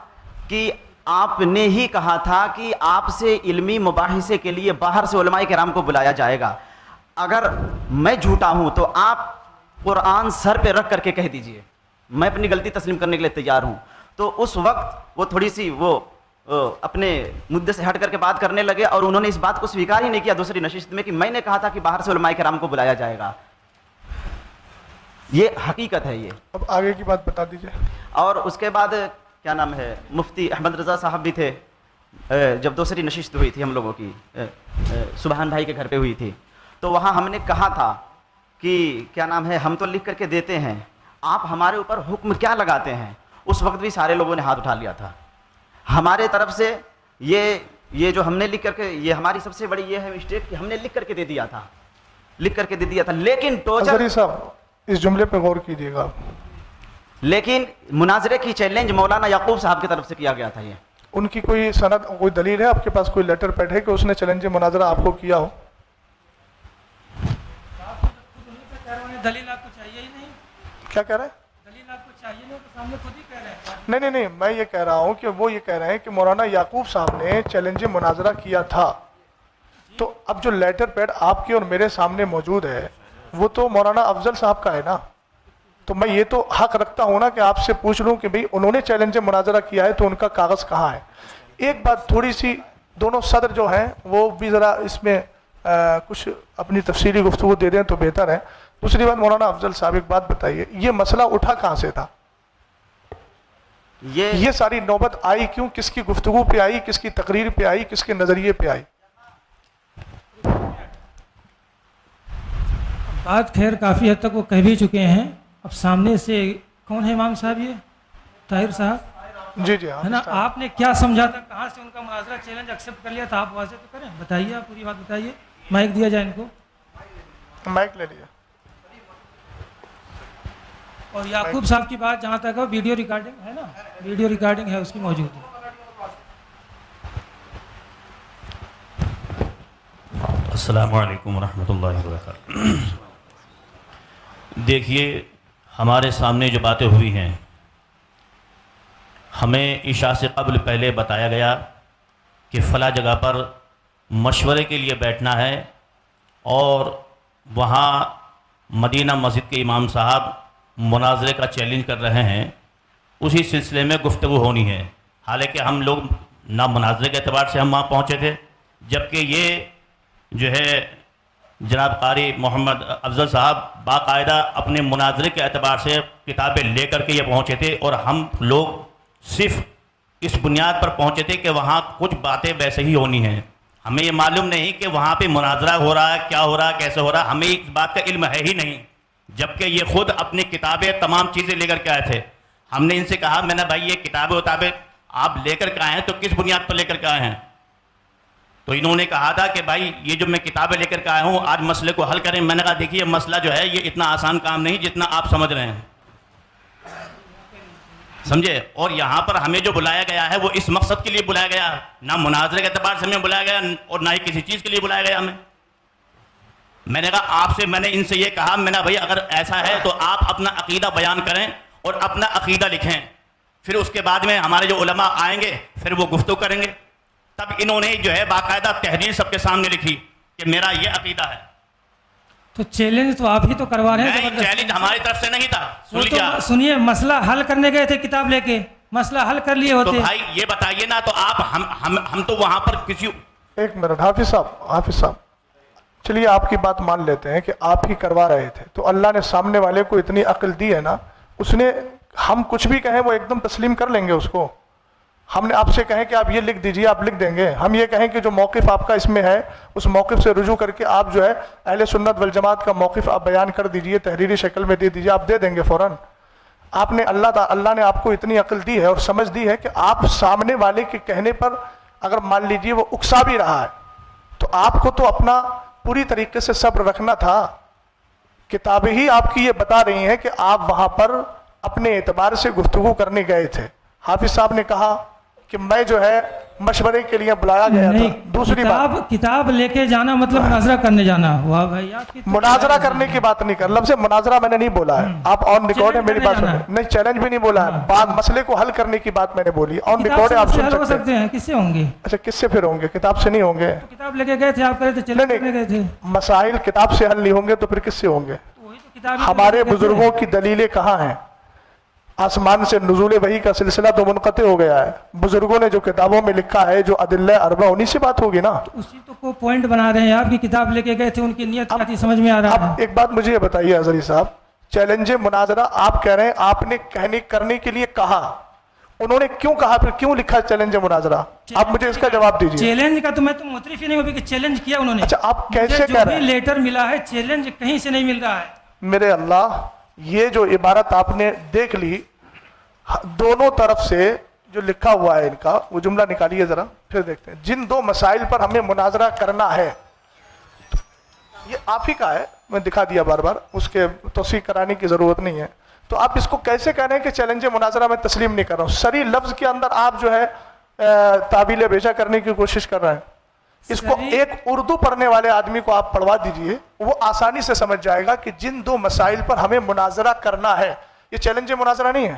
کہ آپ نے ہی کہا تھا کہ آپ سے علمی مباحثے کے لیے باہر سے علماء کرام کو بلایا جائے گا. اگر میں جھوٹا ہوں تو آپ قرآن سر پہ رکھ کر کے کہہ دیجئے, میں اپنی غلطی تسلیم کرنے کے لیے تیار ہوں. تو اس وقت وہ تھوڑی سی وہ اپنے مدعے سے ہٹ کر کے بات کرنے لگے اور انہوں نے اس بات کو سویکار ہی نہیں کیا دوسری نشست میں کہ میں نے کہا تھا کہ باہر سے علماء کرام کو بلایا جائے گا. یہ حقیقت ہے. یہ اب آگے کی بات بتا دیجیے. اور اس کے بعد کیا نام ہے, مفتی احمد رضا صاحب بھی تھے. جب دوسری نشست ہوئی تھی ہم لوگوں کی, سبحان بھائی کے گھر پہ ہوئی تھی, تو وہاں ہم نے کہا تھا کہ کیا نام ہے, ہم تو لکھ کر کے دیتے ہیں, آپ ہمارے اوپر حکم کیا لگاتے ہیں. اس وقت بھی سارے لوگوں نے ہاتھ اٹھا لیا تھا. ہمارے طرف سے یہ جو ہم نے لکھ کر کے, یہ ہماری سب سے بڑی یہ ہے مسٹیک کہ ہم نے لکھ کر کے دے دیا تھا, لیکن اظہری صاحب اس جملے پہ غور کیجیے گا. لیکن مناظرے کی چیلنج مولانا یعقوب صاحب کی طرف سے کیا گیا تھا. یہ ان کی کوئی سند, کوئی دلیل ہے آپ کے پاس, کوئی لیٹر پیڈ ہے کہ اس نے چیلنج مناظرہ آپ کو کیا ہو؟ دلیل آپ کو چاہیے ہی نہیں. کیا کہہ رہے ہیں؟ دلیل آپ کو چاہیے نہیں, تو سامنے خود ہی کہہ رہے ہیں. نہیں, میں یہ کہہ رہا ہوں کہ وہ یہ کہہ رہے ہیں کہ مولانا یعقوب صاحب نے چیلنج مناظرہ کیا تھا. تو اب جو لیٹر پیڈ آپ کے اور میرے سامنے موجود ہے وہ تو مولانا افضل صاحب کا ہے نا. تو میں یہ تو حق رکھتا ہوں نا کہ آپ سے پوچھ لوں کہ بھئی انہوں نے چیلنج مناظرہ کیا ہے تو ان کا کاغذ کہاں ہے. ایک بات تھوڑی سی, دونوں صدر جو ہیں وہ بھی ذرا اس میں کچھ اپنی تفصیلی گفتگو دے دیں تو بہتر ہے. دوسری بات, مولانا افضل صاحب ایک بات بتائیے, یہ مسئلہ اٹھا کہاں سے تھا؟ یہ ساری نوبت آئی کیوں, کس کی گفتگو پہ آئی, کس کی تقریر پہ آئی, کس کے نظریے پہ آئی؟ بات خیر کافی حد تک وہ کہہ بھی چکے ہیں. اب سامنے سے کون ہے امام صاحب, یہ طاہر صاحب جی جی ہاں ہے نا. آپ نے کیا سمجھا تھا, کہاں سے ان کا مناظرہ چیلنج ایکسیپٹ کر لیا تھا, آپ واضح تو کریں, بتائیے, آپ پوری بات بتائیے. مائک دیا جائے ان کو, مائک لے لیا. اور یعقوب صاحب کی بات جہاں تک ہے ویڈیو ریکارڈنگ ہے نا, ویڈیو ریکارڈنگ ہے اس کی موجود ہے. السلام علیکم ورحمۃ اللہ وبرکاتہ. دیکھیے, ہمارے سامنے جو باتیں ہوئی ہیں, ہمیں عشاء سے قبل پہلے بتایا گیا کہ فلاں جگہ پر مشورے کے لیے بیٹھنا ہے اور وہاں مدینہ مسجد کے امام صاحب مناظرے کا چیلنج کر رہے ہیں, اسی سلسلے میں گفتگو ہونی ہے. حالانکہ ہم لوگ نہ مناظرے کے اعتبار سے ہم وہاں پہنچے تھے, جبکہ یہ جو ہے جناب قاری محمد افضل صاحب باقاعدہ اپنے مناظرے کے اعتبار سے کتابیں لے کر کے یہ پہنچے تھے, اور ہم لوگ صرف اس بنیاد پر پہنچے تھے کہ وہاں کچھ باتیں ویسے ہی ہونی ہیں. ہمیں یہ معلوم نہیں کہ وہاں پہ مناظرہ ہو رہا ہے, کیا ہو رہا ہے, کیسے ہو رہا ہے, ہمیں اس بات کا علم ہے ہی نہیں. جبکہ یہ خود اپنی کتابیں تمام چیزیں لے کر کے آئے تھے. ہم نے ان سے کہا, میں نے بھائی یہ کتابیں آپ لے کر کے آئے ہیں تو کس بنیاد پر لے کر کے آئے ہیں؟ تو انہوں نے کہا تھا کہ بھائی یہ جو میں کتابیں لے کر کے آیا ہوں آج مسئلے کو حل کریں. میں نے کہا دیکھیے مسئلہ جو ہے یہ اتنا آسان کام نہیں جتنا آپ سمجھ رہے ہیں. سمجھے. اور یہاں پر ہمیں جو بلایا گیا ہے وہ اس مقصد کے لیے بلایا گیا, نہ مناظرے کے اعتبار سے ہمیں بلایا گیا اور نہ ہی کسی چیز کے لیے بلایا گیا ہمیں. میں نے کہا آپ سے, میں نے ان سے یہ کہا, میں نے بھائی اگر ایسا ہے تو آپ اپنا عقیدہ بیان کریں اور اپنا عقیدہ لکھیں, پھر اس کے بعد میں ہمارے جو علماء آئیں گے پھر وہ گفتگو کریں گے. تب انہوں نے جو ہے باقاعدہ تحریر سب کے سامنے لکھی کہ میرا یہ عقیدہ ہے. تو چیلنج تو آپ ہی تو کروا رہے ہیں. نہیں, چیلنج ہماری طرف سے نہیں تھا. وہ تو سنیے, مسئلہ حل کرنے گئے تھے کتاب لے کے, مسئلہ حل کر لیے تو ہوتے. بھائی یہ بتائیے نا, تو آپ ہم تو وہاں پر کسی. ایک منٹ حافظ صاحب, چلیے آپ کی بات مان لیتے ہیں کہ آپ ہی کروا رہے تھے, تو اللہ نے سامنے والے کو اتنی عقل دی ہے نا, اس نے, ہم کچھ بھی کہیں وہ ایک دم تسلیم کر لیں گے اس کو. ہم نے آپ سے کہیں کہ آپ یہ لکھ دیجئے, آپ لکھ دیں گے. ہم یہ کہیں کہ جو موقف آپ کا اس میں ہے اس موقف سے رجوع کر کے آپ جو ہے اہل سنت والجماعت کا موقف آپ بیان کر دیجئے, تحریری شکل میں دے دیجئے, آپ دے دیں گے فوراً. آپ نے اللہ نے آپ کو اتنی عقل دی ہے اور سمجھ دی ہے کہ آپ سامنے والے کے کہنے پر اگر مان لیجئے وہ اکسا بھی رہا ہے تو آپ کو تو اپنا پوری طریقے سے صبر رکھنا تھا. کتابیں ہی آپ کی یہ بتا رہی ہیں کہ آپ وہاں پر اپنے اعتبار سے گفتگو کرنے گئے تھے. حافظ صاحب نے کہا کہ میں جو ہے مشورے کے لیے بلایا گیا تھا. دوسری بات, کتاب لے کے جانا مطلب مناظرہ کرنے جانا ہوا بھائی. آپ مناظرہ کرنے کی بات نہیں کر, لفظ مناظرہ میں نے نہیں بولا ہے, آپ آن ریکارڈ ہے میری بات سنیں. نہیں, چیلنج بھی نہیں بولا ہے, بات مسئلے کو حل کرنے کی بات میں نے بولی, آن ریکارڈ ہے, آپ سن سکتے ہیں. کس سے ہوں گے؟ اچھا, کس سے پھر ہوں گے؟ کتاب سے نہیں ہوں گے. کتاب لے کے گئے تھے آپ, کہہ رہے تھے چیلنج کرنے گئے تھے. مسائل کتاب سے حل نہیں ہوں گے تو پھر کس سے ہوں گے؟ ہمارے بزرگوں کی دلیلیں کہاں ہیں؟ آسمان سے نزول وحی کا سلسلہ تو منقطع ہو گیا ہے. بزرگوں نے جو کتابوں میں لکھا ہے, جو ادلہ اربع, انہی سے بات ہوگی نا. اسی تو کو پوائنٹ بنا رہے ہیں آپ کی کتاب لے کے گئے تھے, ان کی نیت کیا تھی سمجھ میں آ رہا ہے. اب ایک بات مجھے یہ بتائیے حضری صاحب, چیلنج مناظرہ آپ کہہ رہے ہیں آپ نے کرنے کے لیے کہا, انہوں نے کیوں کہا, پھر کیوں لکھا چیلنج مناظرہ؟ آپ مجھے اس کا جواب دیجیے. چیلنج کا تو میں تو مترف ہی نہیں ہوں کہ چیلنج کیا انہوں نے. اچھا, آپ کیسے کہہ رہے ہیں؟ لیٹر ملا ہے, چیلنج کہیں سے نہیں مل رہا ہے. میرے اللہ, یہ جو عبارت آپ نے دیکھ لی, دونوں طرف سے جو لکھا ہوا ہے ان کا, وہ جملہ نکالیے ذرا, پھر دیکھتے ہیں. جن دو مسائل پر ہمیں مناظرہ کرنا ہے, یہ آپ ہی کا ہے, میں دکھا دیا بار بار, اس کے توثیق کرانے کی ضرورت نہیں ہے. تو آپ اس کو کیسے کہہ رہے ہیں کہ چیلنج مناظرہ میں تسلیم نہیں کر رہا ہوں؟ سری لفظ کے اندر آپ جو ہے تعبیل بیجا کرنے کی کوشش کر رہے ہیں. اس کو ایک اردو پڑھنے والے آدمی کو آپ پڑھوا دیجئے, وہ آسانی سے سمجھ جائے گا کہ جن دو مسائل پر ہمیں مناظرہ کرنا ہے, یہ چیلنج مناظرہ نہیں ہے.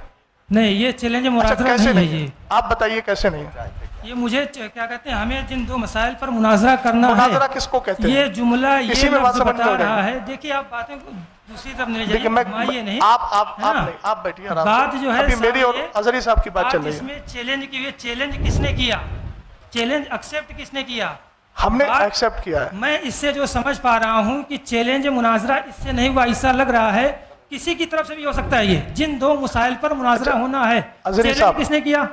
نہیں, یہ چیلنج مناظرہ نہیں ہے. آپ بتائیے کیسے نہیں ہے؟ یہ مجھے کیا کہتے ہیں, ہمیں جن دو مسائل پر مناظرہ کرنا ہے. مناظرہ کس کو کہتے ہیں؟ یہ جملہ یہ لفظ بتا رہا رہے ہے. دیکھیے آپ باتیں دوسری طرف نہیں دیکھیں, جائیے, نہیں آپ بیٹھیے آرام سے. بات جو ہے ابھی میری اور اظہری صاحب کی بات چل رہی ہے. اس میں چیلنج کی ہوئی, چیلنج کس نے کیا, چیلنج ایکسیپٹ کس نے کیا؟ ہم نے ایکسیپٹ کیا ہے. میں اس سے جو سمجھ پا رہا ہوں کہ چیلنج مناظرہ اس سے نہیں ہوا, ایسا لگ رہا ہے کسی کی طرف سے بھی ہو سکتا ہے. یہ جن دو مسائل پر مناظرہ ہونا ہے, چیلنج کس نے کیا؟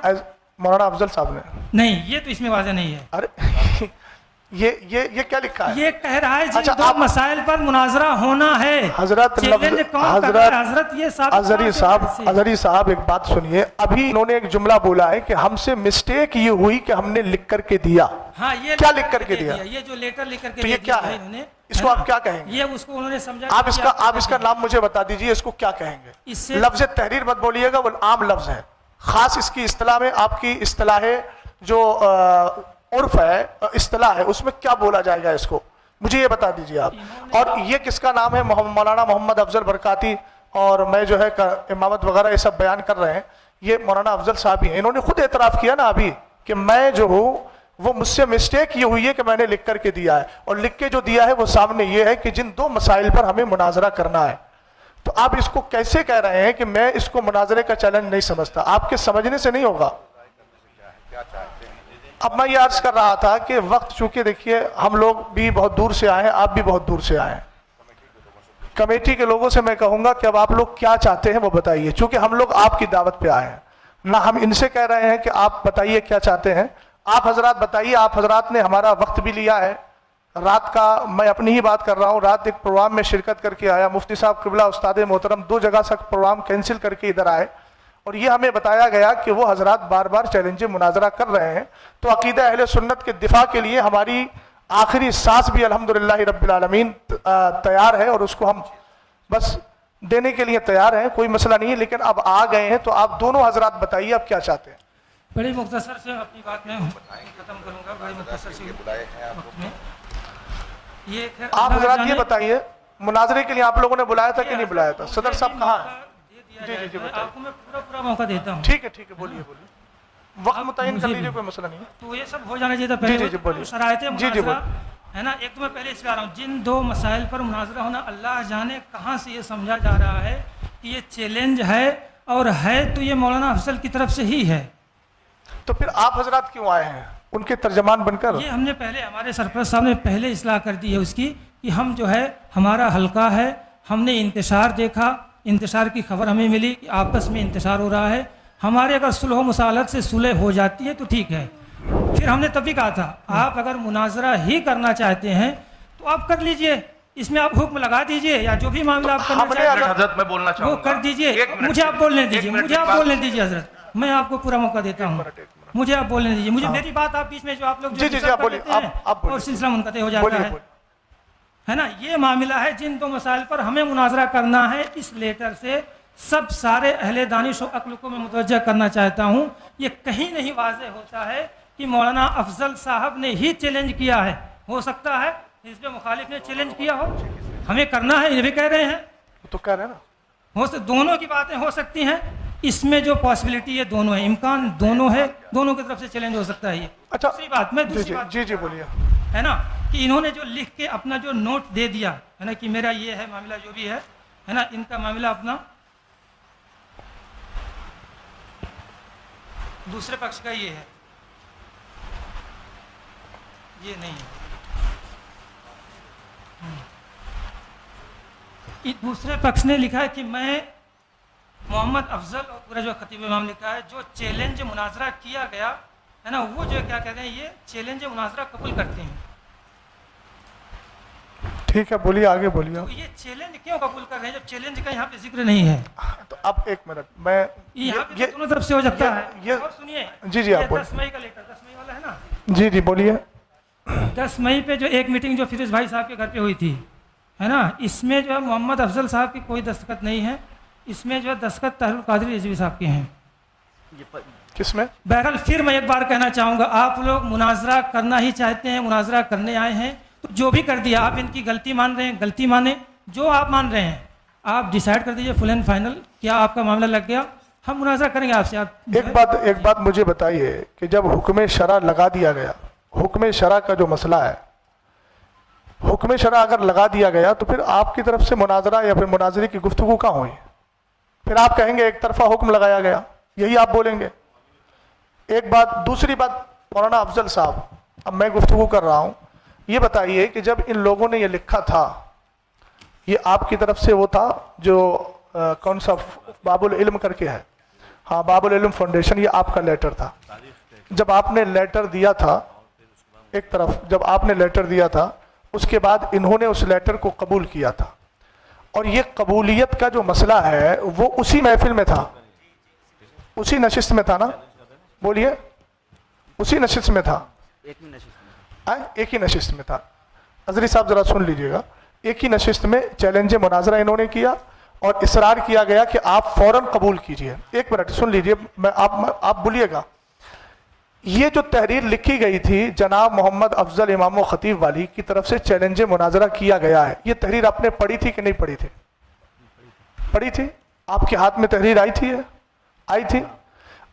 مولانا افضل صاحب نے. نہیں, یہ تو اس میں واضح نہیں ہے. ارے یہ کیا لکھا ہے؟ یہ کہہ رہا ہے جن دو مسائل پر مناظرہ ہونا ہے. حضرت اظہری صاحب ایک بات سنیے, ابھی انہوں نے ایک جملہ بولا ہے کہ ہم سے مسٹیک یہ ہوئی کہ ہم نے لکھ کر کے دیا. ہاں, یہ کیا لکھ کر کے دیا؟ یہ جو لیٹر لکھ کر کے تو یہ کیا ہے, اس کو آپ کیا کہیں گے؟ یہ اس کو انہوں نے سمجھا. آپ اس کا نام مجھے بتا دیجئے, اس کو کیا کہیں گے؟ لفظ تحریر مت بولیے گا, وہ عام لفظ ہے. خاص اس کی اصطلاح میں, آپ کی اصطلاح جو عرف ہے, اصطلاح ہے, اس میں کیا بولا جائے گا, اس کو مجھے یہ بتا دیجئے آپ. اور یہ کس کا نام ہے؟ مولانا محمد افضل برکاتی, اور میں جو ہے امامت وغیرہ یہ سب بیان کر رہے ہیں, یہ مولانا افضل صاحب ہی ہیں. انہوں نے خود اعتراف کیا نا ابھی کہ میں جو ہوں وہ مجھ سے مسٹیک یہ ہوئی ہے کہ میں نے لکھ کر کے دیا ہے, اور لکھ کے جو دیا ہے وہ سامنے یہ ہے کہ جن دو مسائل پر ہمیں مناظرہ کرنا ہے. تو آپ اس کو کیسے کہہ رہے ہیں کہ میں اس کو مناظرے کا چیلنج نہیں سمجھتا؟ آپ کے سمجھنے سے نہیں ہوگا. اب میں یہ عرض کر رہا تھا کہ وقت چونکہ دیکھیے ہم لوگ بھی بہت دور سے آئے ہیں, آپ بھی بہت دور سے آئے ہیں. کمیٹی کے لوگوں سے میں کہوں گا کہ اب آپ لوگ کیا چاہتے ہیں وہ بتائیے, چونکہ ہم لوگ آپ کی دعوت پہ آئے ہیں, نہ ہم ان سے کہہ رہے ہیں کہ آپ بتائیے کیا چاہتے ہیں. آپ حضرات بتائیے, آپ حضرات نے ہمارا وقت بھی لیا ہے. رات کا میں اپنی ہی بات کر رہا ہوں, رات ایک پروگرام میں شرکت کر کے آیا. مفتی صاحب قبلہ استاد محترم 2 جگہ سے پروگرام کینسل کر کے ادھر آئے, اور یہ ہمیں بتایا گیا کہ وہ حضرات بار بار چیلنج مناظرہ کر رہے ہیں. تو عقیدہ اہل سنت کے دفاع کے لیے ہماری آخری سانس بھی الحمدللہ رب العالمین تیار ہے, اور اس کو ہم بس دینے کے لیے تیار ہیں, کوئی مسئلہ نہیں ہے, لیکن اب آ گئے ہیں تو آپ دونوں حضرات بتائیے آپ کیا چاہتے ہیں. بڑی مختصر سے اپنی بات میں ختم کروں گا, بڑی مختصر سے وقت میں. یہ خیر آپ اللہ حضرات جانے- یہ بتائیے مناظرے کے لیے آپ لوگوں نے بلایا تھا کہ نہیں بلایا تھا؟ صدر صاحب کہاں ہیں؟ جی جی آپ کو میں پورا موقع دیتا ہوں. ٹھیک ہے بولیے, وقت آپ متعین کر مجھے لیجیے, بھی- کوئی مسئلہ نہیں ہے. تو یہ سب ہو جانا چاہیے تھا پہلے. جی بولیے. شرائط جی مناظرہ ہے نا. ایک تو میں پہلے اس پہ آ رہا ہوں, جن دو مسائل پر مناظرہ ہونا, اللہ جانے کہاں سے یہ سمجھا جا رہا ہے کہ یہ چیلنج ہے, اور ہے تو یہ مولانا افضل کی طرف سے ہی ہے. تو پھر آپ حضرات کیوں آئے ہیں ان کے ترجمان بن کر؟ یہ ہم نے پہلے, ہمارے سرپرست صاحب نے پہلے اصلاح کر دی ہے اس کی, کہ ہم جو ہے ہمارا حلقہ ہے, ہم نے انتشار دیکھا, انتشار کی خبر ہمیں ملی کہ آپس میں انتشار ہو رہا ہے, ہمارے اگر صلح و مصالحت سے صلح ہو جاتی ہے تو ٹھیک ہے. پھر ہم نے تب بھی کہا تھا آپ اگر مناظرہ ہی کرنا چاہتے ہیں تو آپ کر لیجئے, اس میں آپ حکم لگا دیجئے, یا جو بھی معاملہ آپ کرنا چاہتے ہیں حضرت میں بولنا چاہوں وہ گا, کر دیجئے. مجھے آپ بولنے دیجئے حضرت, میں آپ کو پورا موقع دیتا ہوں, مجھے آپ بولنے دیجئے. مجھے میری بات آپ بیچ میں جو آپ لوگ جی آپ بولیے, آپ اور سلسلہ منقطع ہو جاتا ہے نا. یہ معاملہ ہے جن دو مسائل پر ہمیں مناظرہ کرنا ہے. اس لیٹر سے سب سارے اہل دانش و عقل کو میں متوجہ کرنا چاہتا ہوں, یہ کہیں نہیں واضح ہوتا ہے کہ مولانا افضل صاحب نے ہی چیلنج کیا ہے. ہو سکتا ہے حزب مخالف نے چیلنج کیا ہو, ہمیں کرنا ہے, یہ بھی کہہ رہے ہیں, تو کہہ رہے ہیں نا, دونوں کی باتیں ہو سکتی ہیں. اس میں جو پاسبلٹی ہے دونوں ہے, امکان دونوں ہے, دونوں کی طرف سے چیلنج ہو سکتا ہے. یہ اچھا دوسری بات میں دوسری بات جی بولیے. ہے نا, کہ انہوں نے جو لکھ کے اپنا جو نوٹ دے دیا ہے نا کہ میرا یہ ہے معاملہ, جو بھی ہے نا, ان کا معاملہ اپنا دوسرے پکش کا یہ ہے, یہ نہیں ہے. دوسرے پکش نے لکھا ہے کہ میں محمد افضل, اور پورا جو خطیب امام لکھا ہے, جو چیلنج مناظرہ کیا گیا ہے نا, وہ جو کیا کہتے ہیں, یہ چیلنج مناظرہ قبول کرتے ہیں. ٹھیک ہے بولیے, آگے بولیے. تو یہ چیلنج کیوں قبول کر رہے ہیں جب چیلنج کا یہاں پہ ذکر نہیں ہے؟ تو اب ایک منٹ, میں یہاں پہ دونوں طرف سے ہو سکتا ہے. اور سنیے, جی آپ بولیے. 10 مئی کا لیٹر, 10 مئی والا ہے نا, جی بولیے. 10 مئی پہ جو ایک میٹنگ جو فیروز بھائی صاحب کے گھر پہ ہوئی تھی ہے نا, اس میں جو ہے محمد افضل صاحب کی کوئی دستخط نہیں ہے. اس میں جو ہے دستخط طاہر القادری رضوی صاحب کے ہیں. کس میں؟ بہرحال پھر میں ایک بار کہنا چاہوں گا, آپ لوگ مناظرہ کرنا ہی چاہتے ہیں, مناظرہ کرنے آئے ہیں, تو جو بھی کر دیا, آپ ان کی غلطی مان رہے ہیں, غلطی مانیں, جو آپ مان رہے ہیں آپ ڈیسائیڈ کر دیجئے فل اینڈ فائنل, کیا آپ کا معاملہ لگ گیا, ہم مناظرہ کریں گے آپ سے. آپ ایک بات مجھے بتائیے کہ جب حکم شرع لگا دیا گیا, حکم شرع کا جو مسئلہ ہے, حکم شرع اگر لگا دیا گیا تو پھر آپ کی طرف سے مناظرہ یا پھر مناظرے کی گفتگو کہاں ہوئی؟ پھر آپ کہیں گے ایک طرفہ حکم لگایا گیا, یہی آپ بولیں گے. ایک بات. دوسری بات, مولانا افضل صاحب, اب میں گفتگو کر رہا ہوں, یہ بتائیے کہ جب ان لوگوں نے یہ لکھا تھا, یہ آپ کی طرف سے وہ تھا جو کون سا باب العلم کر کے ہے, ہاں باب العلم فاؤنڈیشن, یہ آپ کا لیٹر تھا. جب آپ نے لیٹر دیا تھا, ایک طرف جب آپ نے لیٹر دیا تھا, اس کے بعد انہوں نے اس لیٹر کو قبول کیا تھا, اور یہ قبولیت کا جو مسئلہ ہے وہ اسی محفل میں تھا, اسی نشست میں تھا نا, بولیے, اسی نشست میں تھا, ایک ہی نشست میں تھا. حضری صاحب ذرا سن لیجئے گا, ایک ہی نشست میں چیلنج مناظرہ انہوں نے کیا اور اصرار کیا گیا کہ آپ فوراً قبول کیجئے. ایک منٹ سن لیجئے, آپ بولیے گا. یہ جو تحریر لکھی گئی تھی جناب محمد افضل امام و خطیب والی کی طرف سے چیلنج مناظرہ کیا گیا ہے, یہ تحریر آپ نے پڑھی تھی کہ نہیں پڑھی تھی؟ پڑھی تھی. آپ کے ہاتھ میں تحریر آئی تھی.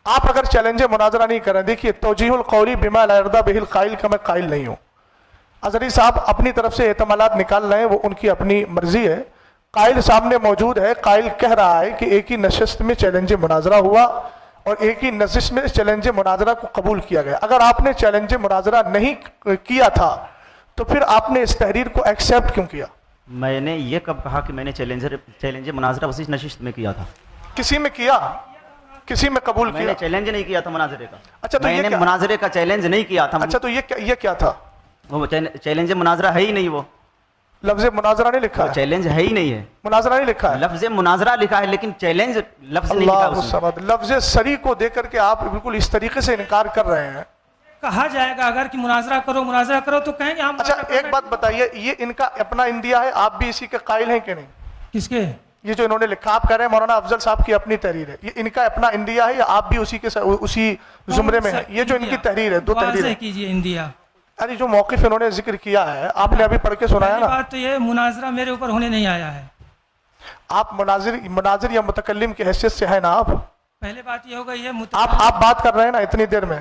آپ اگر چیلنج مناظرہ نہیں کریں, دیکھیے توجیہ القولی بما لا یرضی بہ القائل کا میں قائل نہیں ہوں. اظہری صاحب اپنی طرف سے احتمالات نکال رہے ہیں, وہ ان کی اپنی مرضی ہے. قائل سامنے موجود ہے, قائل کہہ رہا ہے کہ ایک ہی نشست میں چیلنج مناظرہ ہوا اور ایک ہی نشست میں چیلنج مناظرہ کو قبول کیا گیا. اگر آپ نے چیلنج مناظرہ نہیں کیا تھا تو پھر آپ نے اس تحریر کو ایکسیپٹ کیوں کیا؟ میں نے یہ کب کہا کہ میں نے چیلنج مناظرہ اسی نشست میں کیا تھا؟ کسی میں کیا, کسی میں قبول میں کیا؟ نے چیلنج نہیں کیا تھا مناظرے کا. اچھا تو میں نے مناظرے کا چیلنج نہیں کیا تھا. اچھا تو یہ کیا تھا؟ وہ چیلنج مناظرہ ہے ہی نہیں, وہ لفظ مناظرہ نہیں لکھا ہے, چیلنج ہے ہی نہیں ہے, مناظرہ نہیں لکھا ہے, لفظ مناظرہ لکھا ہے لیکن چیلنج لفظ نہیں لکھا اللہ اس میں. الصمد. لفظ سری کو دے کر کے آپ بالکل اس طریقے سے انکار کر رہے ہیں. کہا جائے گا اگر کہ مناظرہ کرو تو کہیں گے ہم. اچھا ایک بات بتائیے, یہ ان کا اپنا اندیا ہے, آپ بھی اسی کے قائل ہیں کہ نہیں؟ کس کے؟ یہ جو انہوں نے لکھا آپ کہہ رہے ہیں مولانا افضل صاحب کی اپنی تحریر ہے, یہ ان کا اپنا اندیا ہے یا آپ بھی اسی زمرے میں ہیں؟ یہ جو ان کی تحریر ہے, 2 تحریر واضح ہے. کیجیے انڈیا. ارے جو موقف انہوں نے ذکر کیا ہے آپ نے ابھی پڑھ کے سنایا پہلی نا. بات تو یہ مناظرہ میرے اوپر ہونے نہیں آیا ہے. آپ مناظر یا متکلم کی حیثیت سے ہیں نا آپ. پہلے بات یہ ہو گئی ہے آپ بات کر رہے ہیں نا اتنی دیر میں.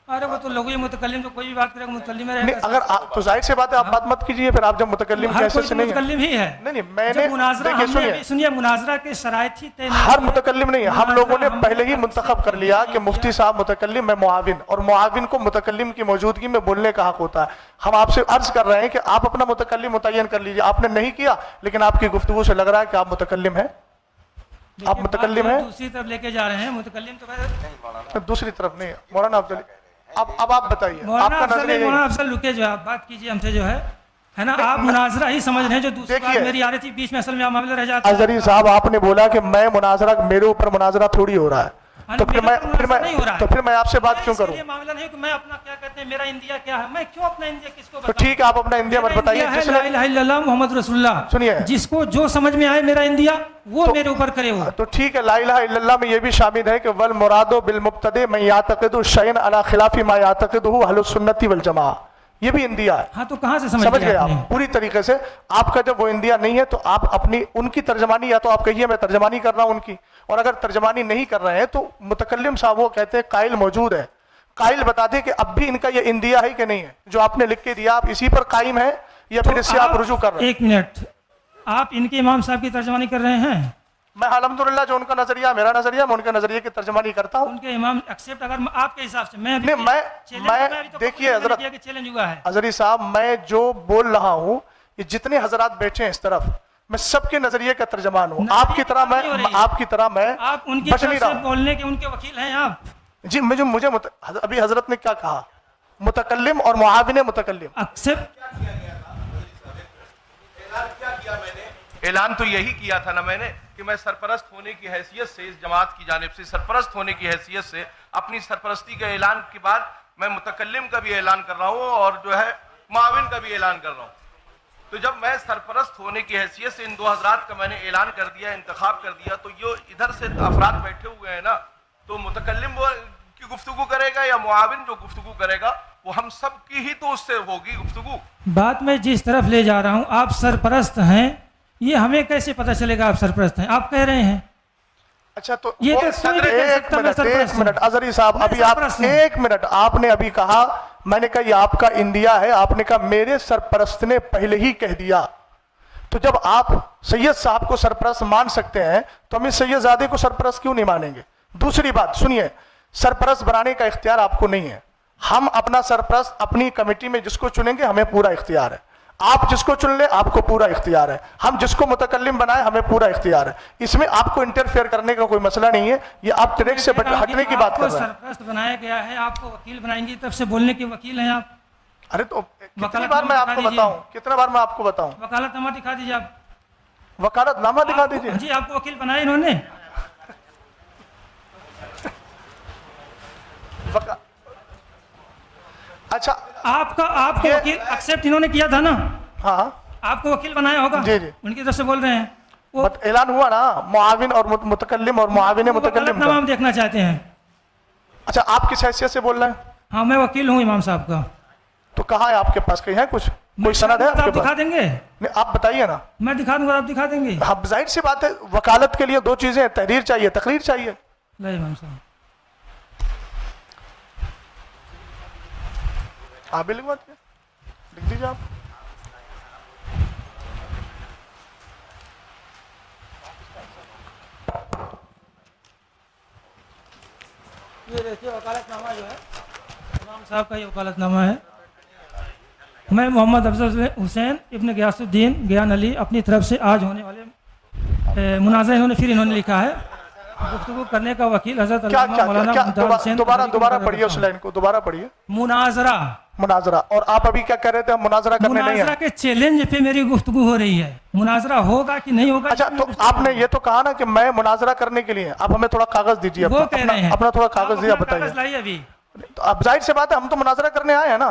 ارے وہ تو لغوی متکلم تو کوئی بھی بات کرے گا متکلم میں رہے نہیں گا. اگر تو ظاہر سی بات ہے آپ بات مت کیجیے پھر آپ جب متکلم کی ہر حیثیت کوئی سے نہیں ہیں. متکلم ہی ہے. نہیں میں نے جب مناظرہ دیکھیے ہم نے سنیے ابھی سنیے مناظرہ کے شرائط ہی طے نہیں ہر کیے. متکلم نہیں ہے, ہم لوگوں نے پہلے ہی منتخب کر لیا کہ مفتی صاحب متکلم میں معاون, اور معاون کو متکلم کی موجودگی میں بولنے کا حق ہوتا ہے. ہم آپ سے عرض کر رہے ہیں کہ آپ اپنا متکلم متعین کر لیجیے. آپ نے نہیں کیا لیکن آپ کی گفتگو سے لگ رہا ہے کہ آپ متکلم ہیں. آپ دیکھیے، متکلم بات ہیں دوسری طرف لے کے جا رہے ہیں. متکلم تو پھر دوسری طرف نہیں. مولانا افضل اب آپ بتائیے آپ مولانا کا افضل نظریہ یہی ہے. مولانا افضل رکے جو آپ بات کیجیے ہم سے جو ہے نا. آپ مناظرہ ہی سمجھ رہے ہیں. جو دوسری بات دیکھیے، میری آ رہی تھی بیچ میں اصل میں آپ معاملہ رہ جاتا ہے. اظہری صاحب آپ نے بولا کہ میں مناظرہ, میرے اوپر مناظرہ تھوڑی ہو رہا ہے, تو پھر میں آپ سے بات کیوں کروں؟ یہ معاملہ نہیں کہ میں اپنا کیا کہتے ہیں میرا انڈیا کیا ہے, میں کیوں اپنا انڈیا کس کو تو بتاؤں؟ ٹھیک ہے آپ اپنا انڈیا مت بتائیے. انڈیا ہے جس لا نے الہ الا اللہ محمد رسول اللہ. سنیے, جس کو جو سمجھ میں آئے میرا انڈیا وہ میرے اوپر کرے. وہ تو ٹھیک ہے, لا الہ الا اللہ میں یہ بھی شامل ہے کہ والمراد بالمبتدع من یعتقد شیئا علی خلاف ما یعتقدہ اہل السنت والجماعہ, یہ بھی انڈیا ہے. ہاں تو کہاں سے سمجھ سمجھ گئے گیا آپ پوری طریقے سے. آپ کا جب وہ انڈیا نہیں ہے تو آپ اپنی ان کی ترجمانی, یا تو آپ کہیے میں ترجمانی کر رہا ہوں ان کی, اور اگر ترجمانی نہیں کر رہے ہیں تو متکلم صاحب وہ کہتے ہیں قائل موجود ہے, قائل بتا دیں کہ اب بھی ان کا یہ انڈیا ہے کہ نہیں ہے. جو آپ نے لکھ کے دیا آپ اسی پر قائم ہیں یا پھر اس سے آپ رجوع کر رہے ہیں؟ ایک منٹ, آپ ان کے امام صاحب کی ترجمانی کر رہے ہیں. میں الحمدللہ جو ان کا نظریہ میرا نظریہ, میں ان کے نظریے کی ترجمانی کرتا ہوں. ان کے امام ایکسپٹ اگر آپ کے حساب سے میں دیکھیے حضرت چیلنج ہوا ہے. اظہری صاحب میں جو بول رہا ہوں یہ جتنے حضرات بیٹھے ہیں اس طرف, میں سب کے نظریے کا ترجمان ہوں. آپ کی طرح میں آپ ان کی بچ طرف نہیں سے رہا ہوں. بولنے کے ان کے وکیل ہیں آپ. جی مجھے ابھی حضرت نے کیا کہا, متکلم اور معاون متکلم. ایکسپٹ اعلان تو یہی کیا تھا نا میں نے کہ میں سرپرست ہونے کی حیثیت سے, اس جماعت کی جانب سے سرپرست ہونے کی حیثیت سے اپنی سرپرستی کے اعلان کے بعد میں متکلم کا بھی اعلان کر رہا ہوں اور جو ہے معاون کا بھی اعلان کر رہا ہوں. تو جب میں سرپرست ہونے کی حیثیت سے ان 2 حضرات کا میں نے اعلان کر دیا, انتخاب کر دیا, تو یہ ادھر سے افراد بیٹھے ہوئے ہیں نا, تو متکلم وہ کی گفتگو کرے گا یا معاون جو گفتگو کرے گا وہ ہم سب کی ہی تو اس سے ہوگی گفتگو. بات میں جس طرف لے جا رہا ہوں, آپ سرپرست ہیں, یہ ہمیں کیسے پتہ چلے گا آپ سرپرست ہیں؟ آپ کہہ رہے ہیں. اچھا تو یہ تو کوئی نہیں کہہ سکتا میں سرپرست ہوں. ایک منٹ اظہری صاحب, ابھی آپ سرپرست ہوں. ایک منٹ, آپ نے ابھی کہا, میں نے کہا یہ آپ کا انڈیا ہے, آپ نے کہا میرے سرپرست نے پہلے ہی کہہ دیا. تو جب آپ سید صاحب کو سرپرست مان سکتے ہیں تو ہم اس سید زادے کو سرپرست کیوں نہیں مانیں گے؟ دوسری بات سنیے, سرپرست بنانے کا اختیار آپ کو نہیں ہے. ہم اپنا سرپرست اپنی کمیٹی میں جس کو چنیں گے ہمیں پورا اختیار ہے. آپ جس کو چن لیں آپ کو پورا اختیار ہے. ہم جس کو متکلم بنائیں ہمیں پورا اختیار ہے. اس میں آپ کو انٹرفیئر کرنے کا کوئی مسئلہ نہیں ہے. یہ آپ ٹریک سے ہٹنے کی بات کر رہے ہیں. سرپرست بنایا گیا ہے, آپ کو وکیل بنائیں گے, طرف سے بولنے کے وکیل ہیں آپ. ارے تو کتنی بار میں آپ کو بتاؤں, کتنا بار میں آپ کو بتاؤں؟ وکالت نامہ دکھا دیجیے آپ. وکالت نامہ دکھا دیجیے. جی آپ کو وکیل بنایا انہوں نے. اچھا آپ کو وکیل ایکسپٹ انہوں نے کیا تھا نا, ہاں آپ کو وکیل بنایا ہوگا. جی جی ان کی طرف سے بول رہے ہیں. وہ اعلان ہوا نا معاون اور متکلم اور معاون متکلم نامہ کا. ہم دیکھنا چاہتے ہیں. اچھا آپ کس حیثیت سے بول رہے ہیں؟ ہاں میں وکیل ہوں امام صاحب کا. تو کہاں ہے آپ کے پاس, کہیں ہے کچھ, کوئی سند ہے آپ کے آپ دکھا پاس؟ دیں گے. نہیں آپ بتائیے نا. میں دکھا دوں گا, آپ دکھا دیں گے. ہاں ظاہر سی بات ہے, وکالت کے لیے 2 چیزیں, تحریر چاہیے, تقریر چاہیے. نہیں امام صاحب آپ بھی لکھوا دیجیے, لکھ دیجیے آپ. یہ دیکھیے وکالت نامہ جو ہے امام صاحب کا, یہ وکالت نامہ ہے. میں محمد افضل حسین ابن غیاث الدین گیان علی اپنی طرف سے آج ہونے والے مناظرہ انہوں نے لکھا ہے. گفتگو کرنے کا وکیل حضرت علامہ مولانا ممتاز حسین. دوبارہ پڑھیے اس لائن کو, دوبارہ پڑھیے. مناظرہ. اور آپ ابھی کیا کہہ رہے تھے, ہم مناظرہ کرنے نہیں ہیں. مناظرہ کے چیلنج پہ میری گفتگو ہو رہی ہے. مناظرہ ہوگا کہ نہیں ہوگا. اچھا تو آپ نے یہ تو کہا نا کہ میں مناظرہ کرنے کے لیے, آپ ہمیں تھوڑا کاغذ دیجیے, وہ کہہ رہے ہیں اپنا تھوڑا کاغذ دیا بتائیے. لائیے ابھی. اب ظاہر سی بات ہے ہم تو مناظرہ کرنے آئے ہیں نا.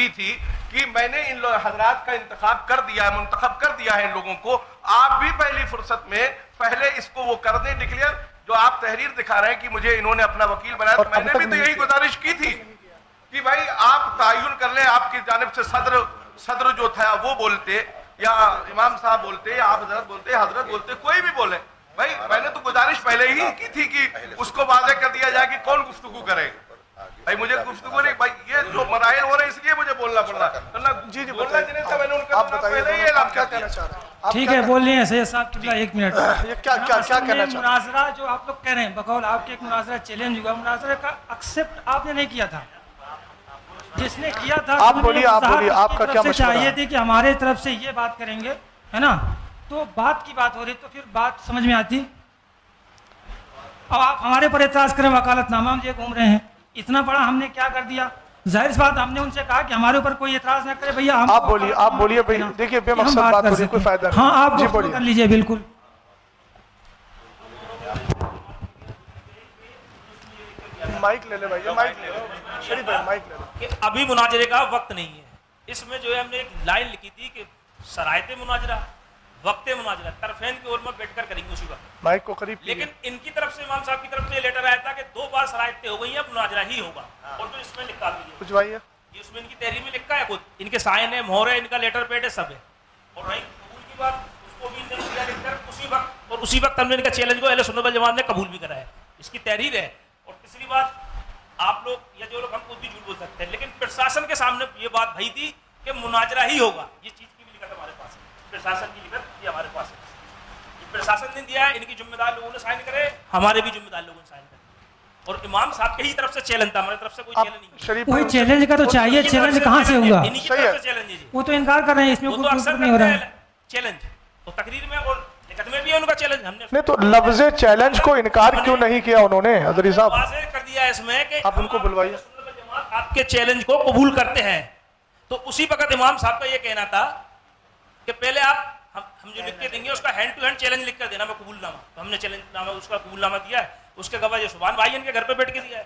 کی تھی کہ میں نے ان حضرات کا انتخاب کر دیا ہے، منتخب کر دیا ہے ان لوگوں کو، آپ بھی پہلی فرصت میں پہلے اس کو وہ کر دیں ڈکلیئر. جو آپ تحریر دکھا رہے ہیں کہ مجھے انہوں نے اپنا وکیل بنایا، تو میں نے بھی تو یہی گزارش کی تھی کہ بھائی آپ تعین کر لیں. آپ کی جانب سے صدر جو تھا وہ بولتے، یا امام صاحب بولتے، یا آپ حضرت بولتے، حضرت بولتے، کوئی بھی بولے. بھائی میں نے تو گزارش پہلے ہی کی تھی کہ اس کو واضح کر دیا جائے کہ کون گفتگو کرے. بھائی مجھے گفتگو نہیں، بھائی یہ جو مراحل ہو رہے ہیں اس لیے مجھے بولنا پڑ رہا. جی بولنا جنہیں تھا میں نے ان کا پہلے ہی اعلان کر دیا. ٹھیک ہے، بول رہے ہیں سید صاحب قبلہ، ایک منٹ. یہ کیا کہنا چاہتے ہیں؟ مناظرہ جو آپ لوگ کہہ رہے ہیں بقول آپ کے ایک مناظرہ چیلنج ہوا، مناظرہ کا ایکسپٹ آپ نے نہیں کیا تھا. جس نے کیا تھا آپ بولیے، آپ بولیے، آپ کا کیا مشورہ چاہیے ہے؟ تھی کہ ہمارے طرف سے یہ بات کریں گے، ہے نا؟ تو بات کی بات ہو رہی تو پھر بات سمجھ میں آتی. اب آپ ہمارے پر اعتراض کریں، وکالت نامہ ہم یہ گھوم رہے ہیں، اتنا بڑا ہم نے کیا کر دیا؟ ظاہر سی بات ہم نے ان سے کہا کہ ہمارے اوپر کوئی اعتراض نہ کرے بھیا. آپ بولیے بھائی، دیکھیے بے مقصد بات ہو رہی ہے، کوئی فائدہ نہیں. ہاں آپ جی گفتگو بولیے. کر لیجئے. بالکل. مائک لے لے بھائی، مائک لے لے شریف بھائی، مائک لے لے. کہ ابھی مناظرے کا وقت نہیں ہے. اس میں جو ہے ہم نے ایک لائن لکھی تھی کہ شرائط مناظرہ، وقت مناظرہ طرفین کی اور میں بیٹھ کر کریں گے اسی وقت. مائک کو قریب کیجیے. لیکن ان کی طرف سے امام صاحب کی طرف سے یہ لیٹر آیا تھا کہ 2 بار شرائط طے ہو گئی ہیں، اب مناظرہ ہی ہوگا. اور تو اس میں لکھا بھی ہے، کچھ بھائی ہے یہ اس میں ان کی تحریر میں لکھا ہے، خود ان کے سائن ہے، مہر ہے، ان کا لیٹر پیڈ ہے، سب ہے. اور رہی قبول کی بات، اس کو بھی نہیں کیا لکھ کر اسی وقت، اور اسی وقت ہم نے ان کا چیلنج کو اہل سنت والجماعت نے قبول بھی کرا ہے. اس کی تحریر ہے. اور تیسری بات، آپ لوگ یا جو لوگ ہم خود بھی جھوٹ بول سکتے ہیں، لیکن پرشاسن کے سامنے یہ بات بھئی تھی کہ مناظرہ ہی ہوگا. یہ چیز کی بھی لکھت ہمارے پاس ہے، پرشاسن کی لکھت یہ ہمارے پاس ہے. یہ پرشاسن نے دیا ہے، ان کی ذمہ دار لوگوں نے سائن کرے، ہمارے بھی ذمہ دار لوگوں نے سائن کرے. اور امام صاحب کے ہی طرف سے چیلنج تھا، ہماری طرف سے کوئی چیلنج نہیں. شریف وہی بھائی چیلنج کا تو چاہیے، چیلنج کہاں سے ہوگا؟ انہی کی طرف سے چیلنج ہے جی. وہ تو انکار کر رہے ہیں، اس میں وہ تو کوئی اکثر نہیں ہو رہا کرتے ہے. ہیں چیلنج، تو تقریر میں اور لکھت میں بھی ہے ان کا چیلنج. ہم نے نہیں تو لفظ چیلنج کو انکار کیوں نہیں کیا انہوں نے حضری صاحب؟ واضح کر دیا ہے اس میں کہ آپ ان کو بلوائیے. آپ کے چیلنج کو قبول کرتے ہیں. تو اسی وقت امام صاحب کا یہ کہنا تھا کہ پہلے آپ ہم جو لکھ کے دیں گے اس کا ہینڈ ٹو ہینڈ چیلنج لکھ کر دینا میں قبول نامہ. تو ہم نے چیلنج نامہ اس کا قبول نامہ دیا ہے. اس کے گواہ یہ سبحان بھائی ان کے گھر پہ بیٹھ کے دیا ہے.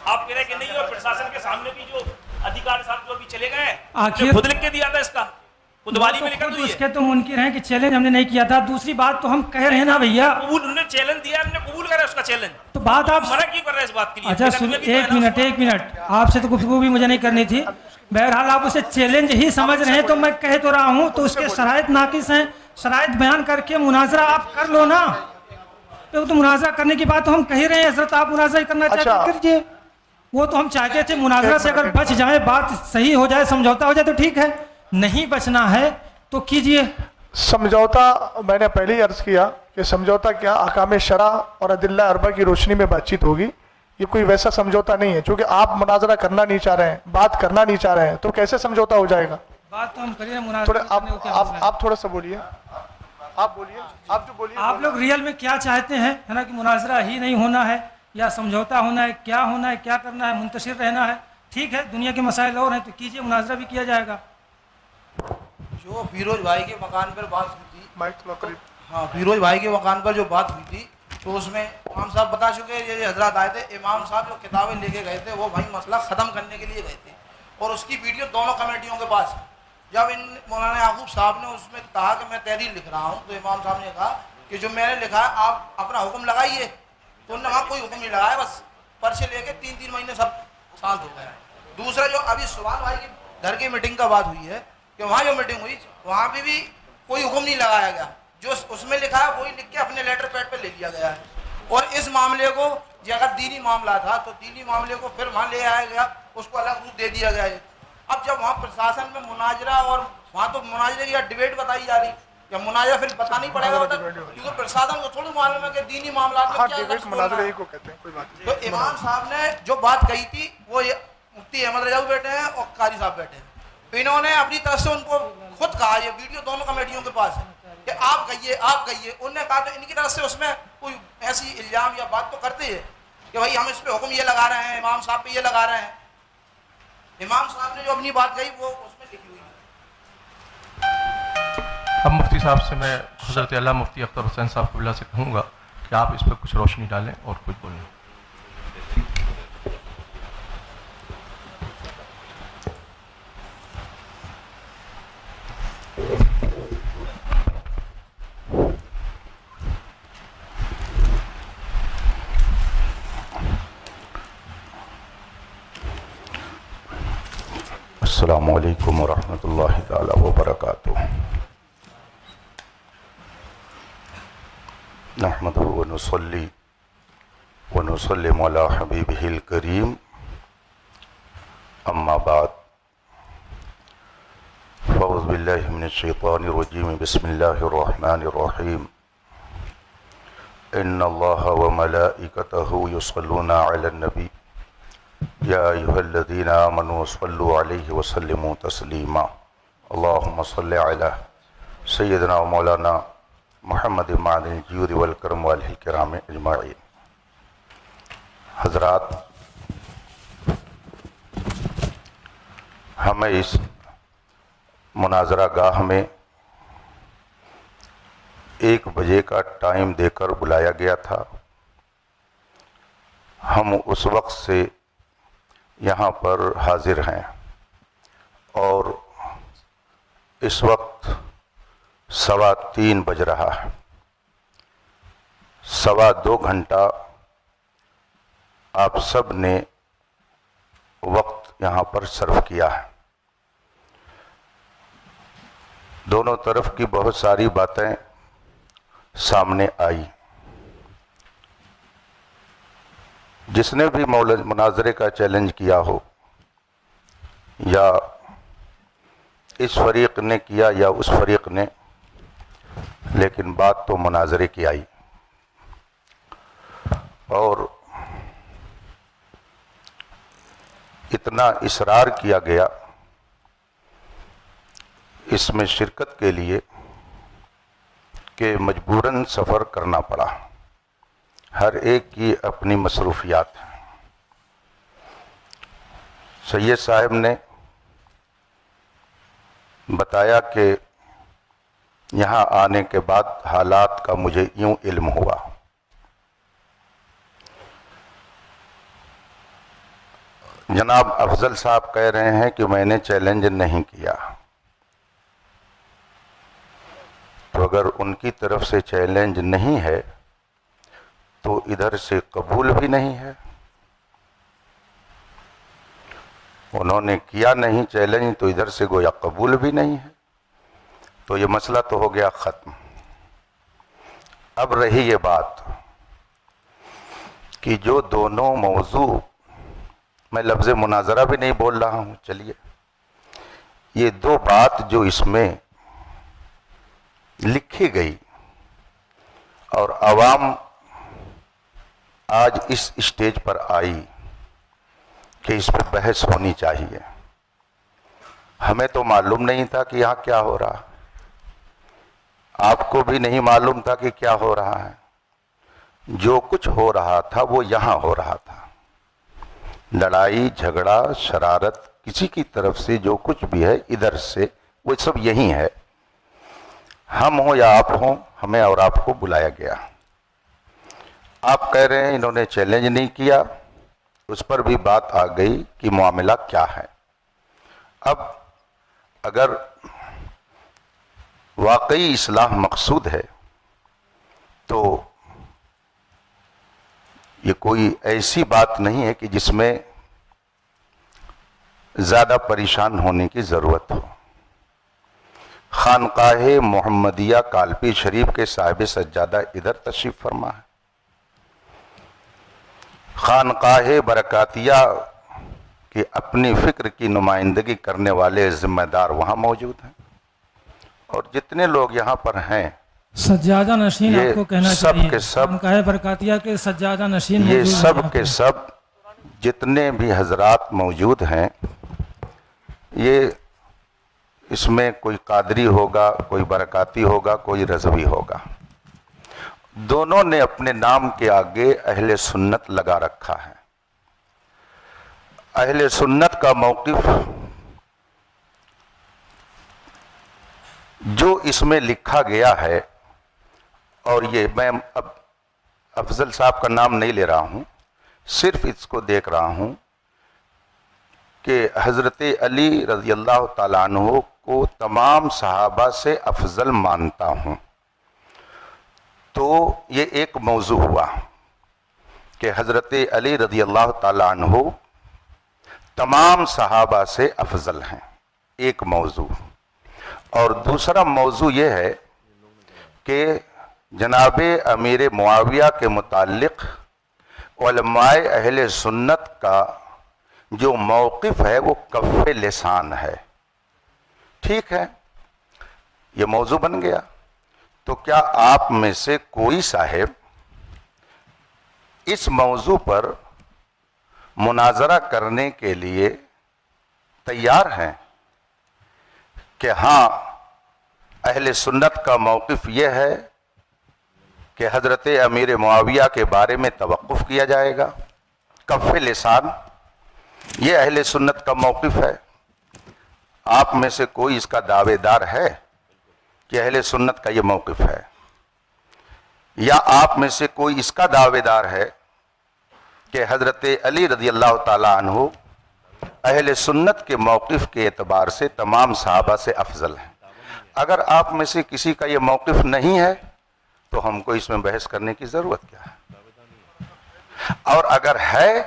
آپ کہہ رہے کہ نہیں، اور پرشاسن کے سامنے بھی جو ادھیکار صاحب جو ابھی چلے گئے ہیں خود لکھ کے دیا تھا. اس کا خود والی میں لکھ کر اس کے تو منکر ہیں کہ چیلنج ہم نے نہیں کیا تھا. دوسری بات تو ہم کہہ رہے ہیں نا بھیا، قبول انہوں نے چیلنج دیا، ہم نے قبول کرا اس کا چیلنج. تو بات آپ منع کیوں کر رہے ہیں اس بات کے لیے؟ اچھا سن، ایک منٹ آپ سے تو گفتگو بھی مجھے نہیں کرنی تھی. بہرحال آپ اسے چیلنج ہی سمجھ رہے ہیں تو میں کہہ تو رہا ہوں، تو اس کے شرائط ناقص ہیں. شرائط بیان کر کے مناظرہ آپ کر لو نا. تو مناظرہ کرنے کی بات تو ہم کہہ رہے ہیں حضرت، آپ مناظرہ کرنا چاہتے ہیں کیجیے. وہ تو ہم چاہتے تھے مناظرہ سے اگر بچ جائے، بات صحیح ہو جائے، سمجھوتا ہو جائے تو ٹھیک ہے، نہیں بچنا ہے تو کیجیے. سمجھوتا میں نے پہلے ہی عرض کیا کہ سمجھوتا کیا احکام شرع اور ادلہ اربع کی روشنی میں بات چیت ہوگی. یہ کوئی ویسا سمجھوتا نہیں ہے، چونکہ آپ مناظرہ کرنا نہیں چاہ رہے ہیں، بات کرنا نہیں چاہ رہے ہیں، تو کیسے سمجھوتا ہو جائے گا؟ بات تو ہم کر رہے ہیں تھوڑے مناظرہ. آپ تھوڑا سا بولیے، آپ بولیے، آپ جو بولیے. آپ لوگ ریئل میں کیا چاہتے ہیں، ہے نا، کہ مناظرہ ہی نہیں ہونا ہے یا سمجھوتا ہونا ہے، کیا ہونا ہے، کیا کرنا ہے، منتشر رہنا ہے؟ ٹھیک ہے، دنیا کے مسائل اور ہیں تو کیجیے، مناظرہ بھی کیا جائے گا. جو فیروز بھائی کے مکان پر بات ہوئی تھی، مائک تھوڑا قریب. ہاں فیروز بھائی کے مکان پر جو بات ہوئی تھی، تو اس میں امام صاحب بتا چکے ہیں. یہ حضرات آئے تھے، امام صاحب جو کتابیں لے کے گئے تھے وہ بھائی مسئلہ ختم کرنے کے لیے گئے تھے، اور اس کی ویڈیو دونوں کمیٹیوں کے پاس ہے. جب ان مولانا یعقوب صاحب نے اس میں کہا کہ میں تحریر لکھ رہا ہوں، تو امام صاحب نے کہا کہ جو میں نے لکھا ہے آپ اپنا حکم لگائیے. تو انہوں نے وہاں کوئی حکم نہیں لگایا، بس پرچے لے کے 3 مہینے سب شانت ہو گئے. دوسرا جو ابھی سبحان بھائی کے گھر کی میٹنگ کا بات ہوئی ہے کہ وہاں جو میٹنگ ہوئی وہاں پہ بھی کوئی حکم نہیں لگایا گیا، جو اس میں لکھا ہے وہی لکھ کے اپنے لیٹر پیڈ پہ لے لیا گیا ہے. اور اس معاملے کو جو اگر دینی معاملہ تھا تو دینی معاملے کو پھر وہاں لے آیا گیا، اس کو الگ روپ دے دیا گیا ہے. اب جب وہاں پرشاسن میں مناظرہ، اور وہاں تو مناظرے کی ڈیبیٹ بتائی جا رہی، یا مناظرہ پھر بتانا ہی پڑے گا، کیونکہ پرشاسن کو تھوڑی معلوم ہے کہ دینی معاملات میں کیا لفظ بولنا ہے. تو امام صاحب نے جو بات کہی تھی وہ مفتی احمد رجاوی بیٹھے ہیں اور قاری صاحب بیٹھے ہیں، انہوں نے اپنی طرف سے ان کو خود کہا، یہ ویڈیو دونوں کمیٹیوں کے پاس ہے، کہ آپ کہیے آپ کہیے. انہوں نے کہا کہ ان کی طرف سے اس میں کوئی ایسی الزام یا بات تو کرتے ہیں کہ بھائی ہم اس پہ حکم یہ لگا رہے ہیں، امام صاحب پہ یہ لگا رہے ہیں. امام صاحب نے جو اپنی بات کہی وہ اس میں لکھی ہوئی ہے. اب مفتی صاحب سے میں حضرت علامہ مفتی اختر حسین صاحب قبلہ سے کہوں گا کہ آپ اس پہ کچھ روشنی ڈالیں اور کچھ بولیں. السلام علیکم ورحمۃ اللہ تعالی وبرکاتہ. نحمدہ ونصلی ونسلم علی حبیبہ الکریم. اما بعد فاعوذ باللہ من الشیطان الرجیم. بسم اللہ الرحمن الرحیم. ان اللہ وملائکتہ یصلون علی النبی یا ایھا الذین آمنوا صلوا علیہ وسلموا تسلیما. اللہم صل علی سیدنا و مولانا محمد معدن الجود والکرم والہ الکرام اجمعین. حضرات، ہمیں اس مناظرہ گاہ میں 1 بجے کا ٹائم دے کر بلایا گیا تھا. ہم اس وقت سے یہاں پر حاضر ہیں اور اس وقت 3:15 بج رہا ہے. 2.25 گھنٹہ آپ سب نے وقت یہاں پر صرف کیا ہے. دونوں طرف کی بہت ساری باتیں سامنے آئی. جس نے بھی مناظرے کا چیلنج کیا ہو، یا اس فریق نے کیا یا اس فریق نے، لیکن بات تو مناظرے کی آئی. اور اتنا اصرار کیا گیا اس میں شرکت کے لیے کہ مجبوراً سفر کرنا پڑا. ہر ایک کی اپنی مصروفیات ہیں. سید صاحب نے بتایا کہ یہاں آنے کے بعد حالات کا مجھے یوں علم ہوا. جناب افضل صاحب کہہ رہے ہیں کہ میں نے چیلنج نہیں کیا. تو اگر ان کی طرف سے چیلنج نہیں ہے تو ادھر سے قبول بھی نہیں ہے. انہوں نے کیا نہیں چیلنج تو ادھر سے گویا قبول بھی نہیں ہے. تو یہ مسئلہ تو ہو گیا ختم. اب رہی یہ بات کہ جو دونوں موضوع، میں لفظ مناظرہ بھی نہیں بول رہا ہوں، چلیے یہ 2 بات جو اس میں لکھی گئی اور عوام آج اس اسٹیج پر آئی کہ اس پہ بحث ہونی چاہیے. ہمیں تو معلوم نہیں تھا کہ یہاں کیا ہو رہا، آپ کو بھی نہیں معلوم تھا کہ کیا ہو رہا ہے. جو کچھ ہو رہا تھا وہ یہاں ہو رہا تھا. لڑائی جھگڑا شرارت کسی کی طرف سے جو کچھ بھی ہے ادھر سے وہ سب یہی ہے. ہم ہوں یا آپ ہوں، ہمیں اور آپ کو بلایا گیا. آپ کہہ رہے ہیں انہوں نے چیلنج نہیں کیا، اس پر بھی بات آ گئی کہ معاملہ کیا ہے. اب اگر واقعی اصلاح مقصود ہے تو یہ کوئی ایسی بات نہیں ہے کہ جس میں زیادہ پریشان ہونے کی ضرورت ہو. خانقاہ محمدیہ کالپی شریف کے صاحب سجادہ ادھر تشریف فرما ہے. خانقاہ برکاتیہ کی اپنی فکر کی نمائندگی کرنے والے ذمہ دار وہاں موجود ہیں. اور جتنے لوگ یہاں پر ہیں سجادہ نشین، یہ آپ کو کہنا سب چاہیے کے سب، خانقاہ برکاتیہ کے سجادہ نشین یہ موجود ہیں سب یہاں کے پر. سب جتنے بھی حضرات موجود ہیں، یہ اس میں کوئی قادری ہوگا، کوئی برکاتی ہوگا، کوئی رضوی ہوگا. دونوں نے اپنے نام کے آگے اہل سنت لگا رکھا ہے. اہل سنت کا موقف جو اس میں لکھا گیا ہے، اور یہ میں اب افضل صاحب کا نام نہیں لے رہا ہوں، صرف اس کو دیکھ رہا ہوں کہ حضرت علی رضی اللہ تعالیٰ عنہ کو تمام صحابہ سے افضل مانتا ہوں. تو یہ ایک موضوع ہوا کہ حضرت علی رضی اللہ تعالیٰ عنہ تمام صحابہ سے افضل ہیں. ایک موضوع، اور دوسرا موضوع یہ ہے کہ جناب امیر معاویہ کے متعلق علماء اہل سنت کا جو موقف ہے وہ کف لسان ہے. ٹھیک ہے، یہ موضوع بن گیا. تو کیا آپ میں سے کوئی صاحب اس موضوع پر مناظرہ کرنے کے لیے تیار ہیں کہ ہاں اہل سنت کا موقف یہ ہے کہ حضرت امیر معاویہ کے بارے میں توقف کیا جائے گا؟ کف لسان یہ اہل سنت کا موقف ہے. آپ میں سے کوئی اس کا دعوے دار ہے کہ اہل سنت کا یہ موقف ہے؟ یا آپ میں سے کوئی اس کا دعوے دار ہے کہ حضرت علی رضی اللہ تعالی عنہ اہل سنت کے موقف کے اعتبار سے تمام صحابہ سے افضل ہیں؟ اگر آپ میں سے کسی کا یہ موقف نہیں ہے تو ہم کو اس میں بحث کرنے کی ضرورت کیا ہے؟ اور اگر ہے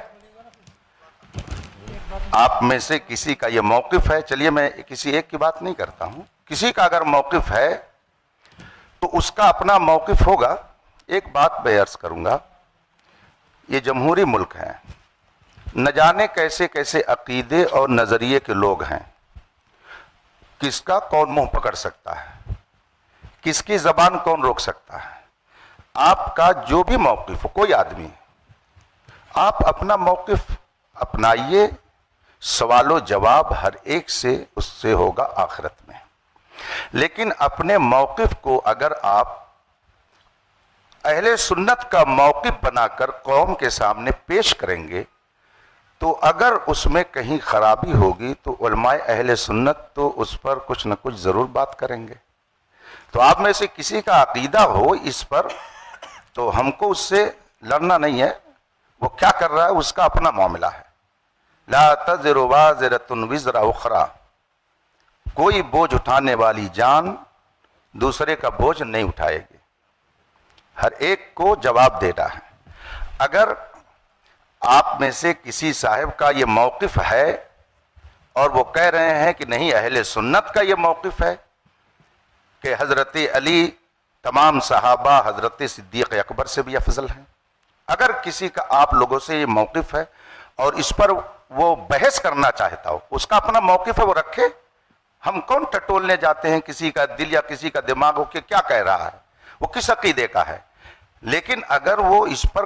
آپ میں سے کسی کا یہ موقف ہے، چلیے میں کسی ایک کی بات نہیں کرتا ہوں، کسی کا اگر موقف ہے تو اس کا اپنا موقف ہوگا. ایک بات میں عرض کروں گا، یہ جمہوری ملک ہے، نہ جانے کیسے کیسے عقیدے اور نظریے کے لوگ ہیں. کس کا کون منہ پکڑ سکتا ہے، کس کی زبان کون روک سکتا ہے. آپ کا جو بھی موقف ہو، کوئی آدمی، آپ اپنا موقف اپنائیے، سوال و جواب ہر ایک سے اس سے ہوگا آخرت میں. لیکن اپنے موقف کو اگر آپ اہل سنت کا موقف بنا کر قوم کے سامنے پیش کریں گے تو اگر اس میں کہیں خرابی ہوگی تو علماء اہل سنت تو اس پر کچھ نہ کچھ ضرور بات کریں گے. تو آپ میں سے کسی کا عقیدہ ہو اس پر تو ہم کو اس سے لڑنا نہیں ہے، وہ کیا کر رہا ہے اس کا اپنا معاملہ ہے. لا تزر وازرۃ وزر اخرى، کوئی بوجھ اٹھانے والی جان دوسرے کا بوجھ نہیں اٹھائے گی، ہر ایک کو جواب دینا ہے. اگر آپ میں سے کسی صاحب کا یہ موقف ہے اور وہ کہہ رہے ہیں کہ نہیں اہل سنت کا یہ موقف ہے کہ حضرت علی تمام صحابہ حضرت صدیق اکبر سے بھی افضل ہیں، اگر کسی کا آپ لوگوں سے یہ موقف ہے اور اس پر وہ بحث کرنا چاہتا ہو، اس کا اپنا موقف ہے، وہ رکھے. ہم کون ٹٹولنے جاتے ہیں کسی کا دل یا کسی کا دماغ ہو کہ کیا کہہ رہا ہے، وہ کس عقیدے کا ہے. لیکن اگر وہ اس پر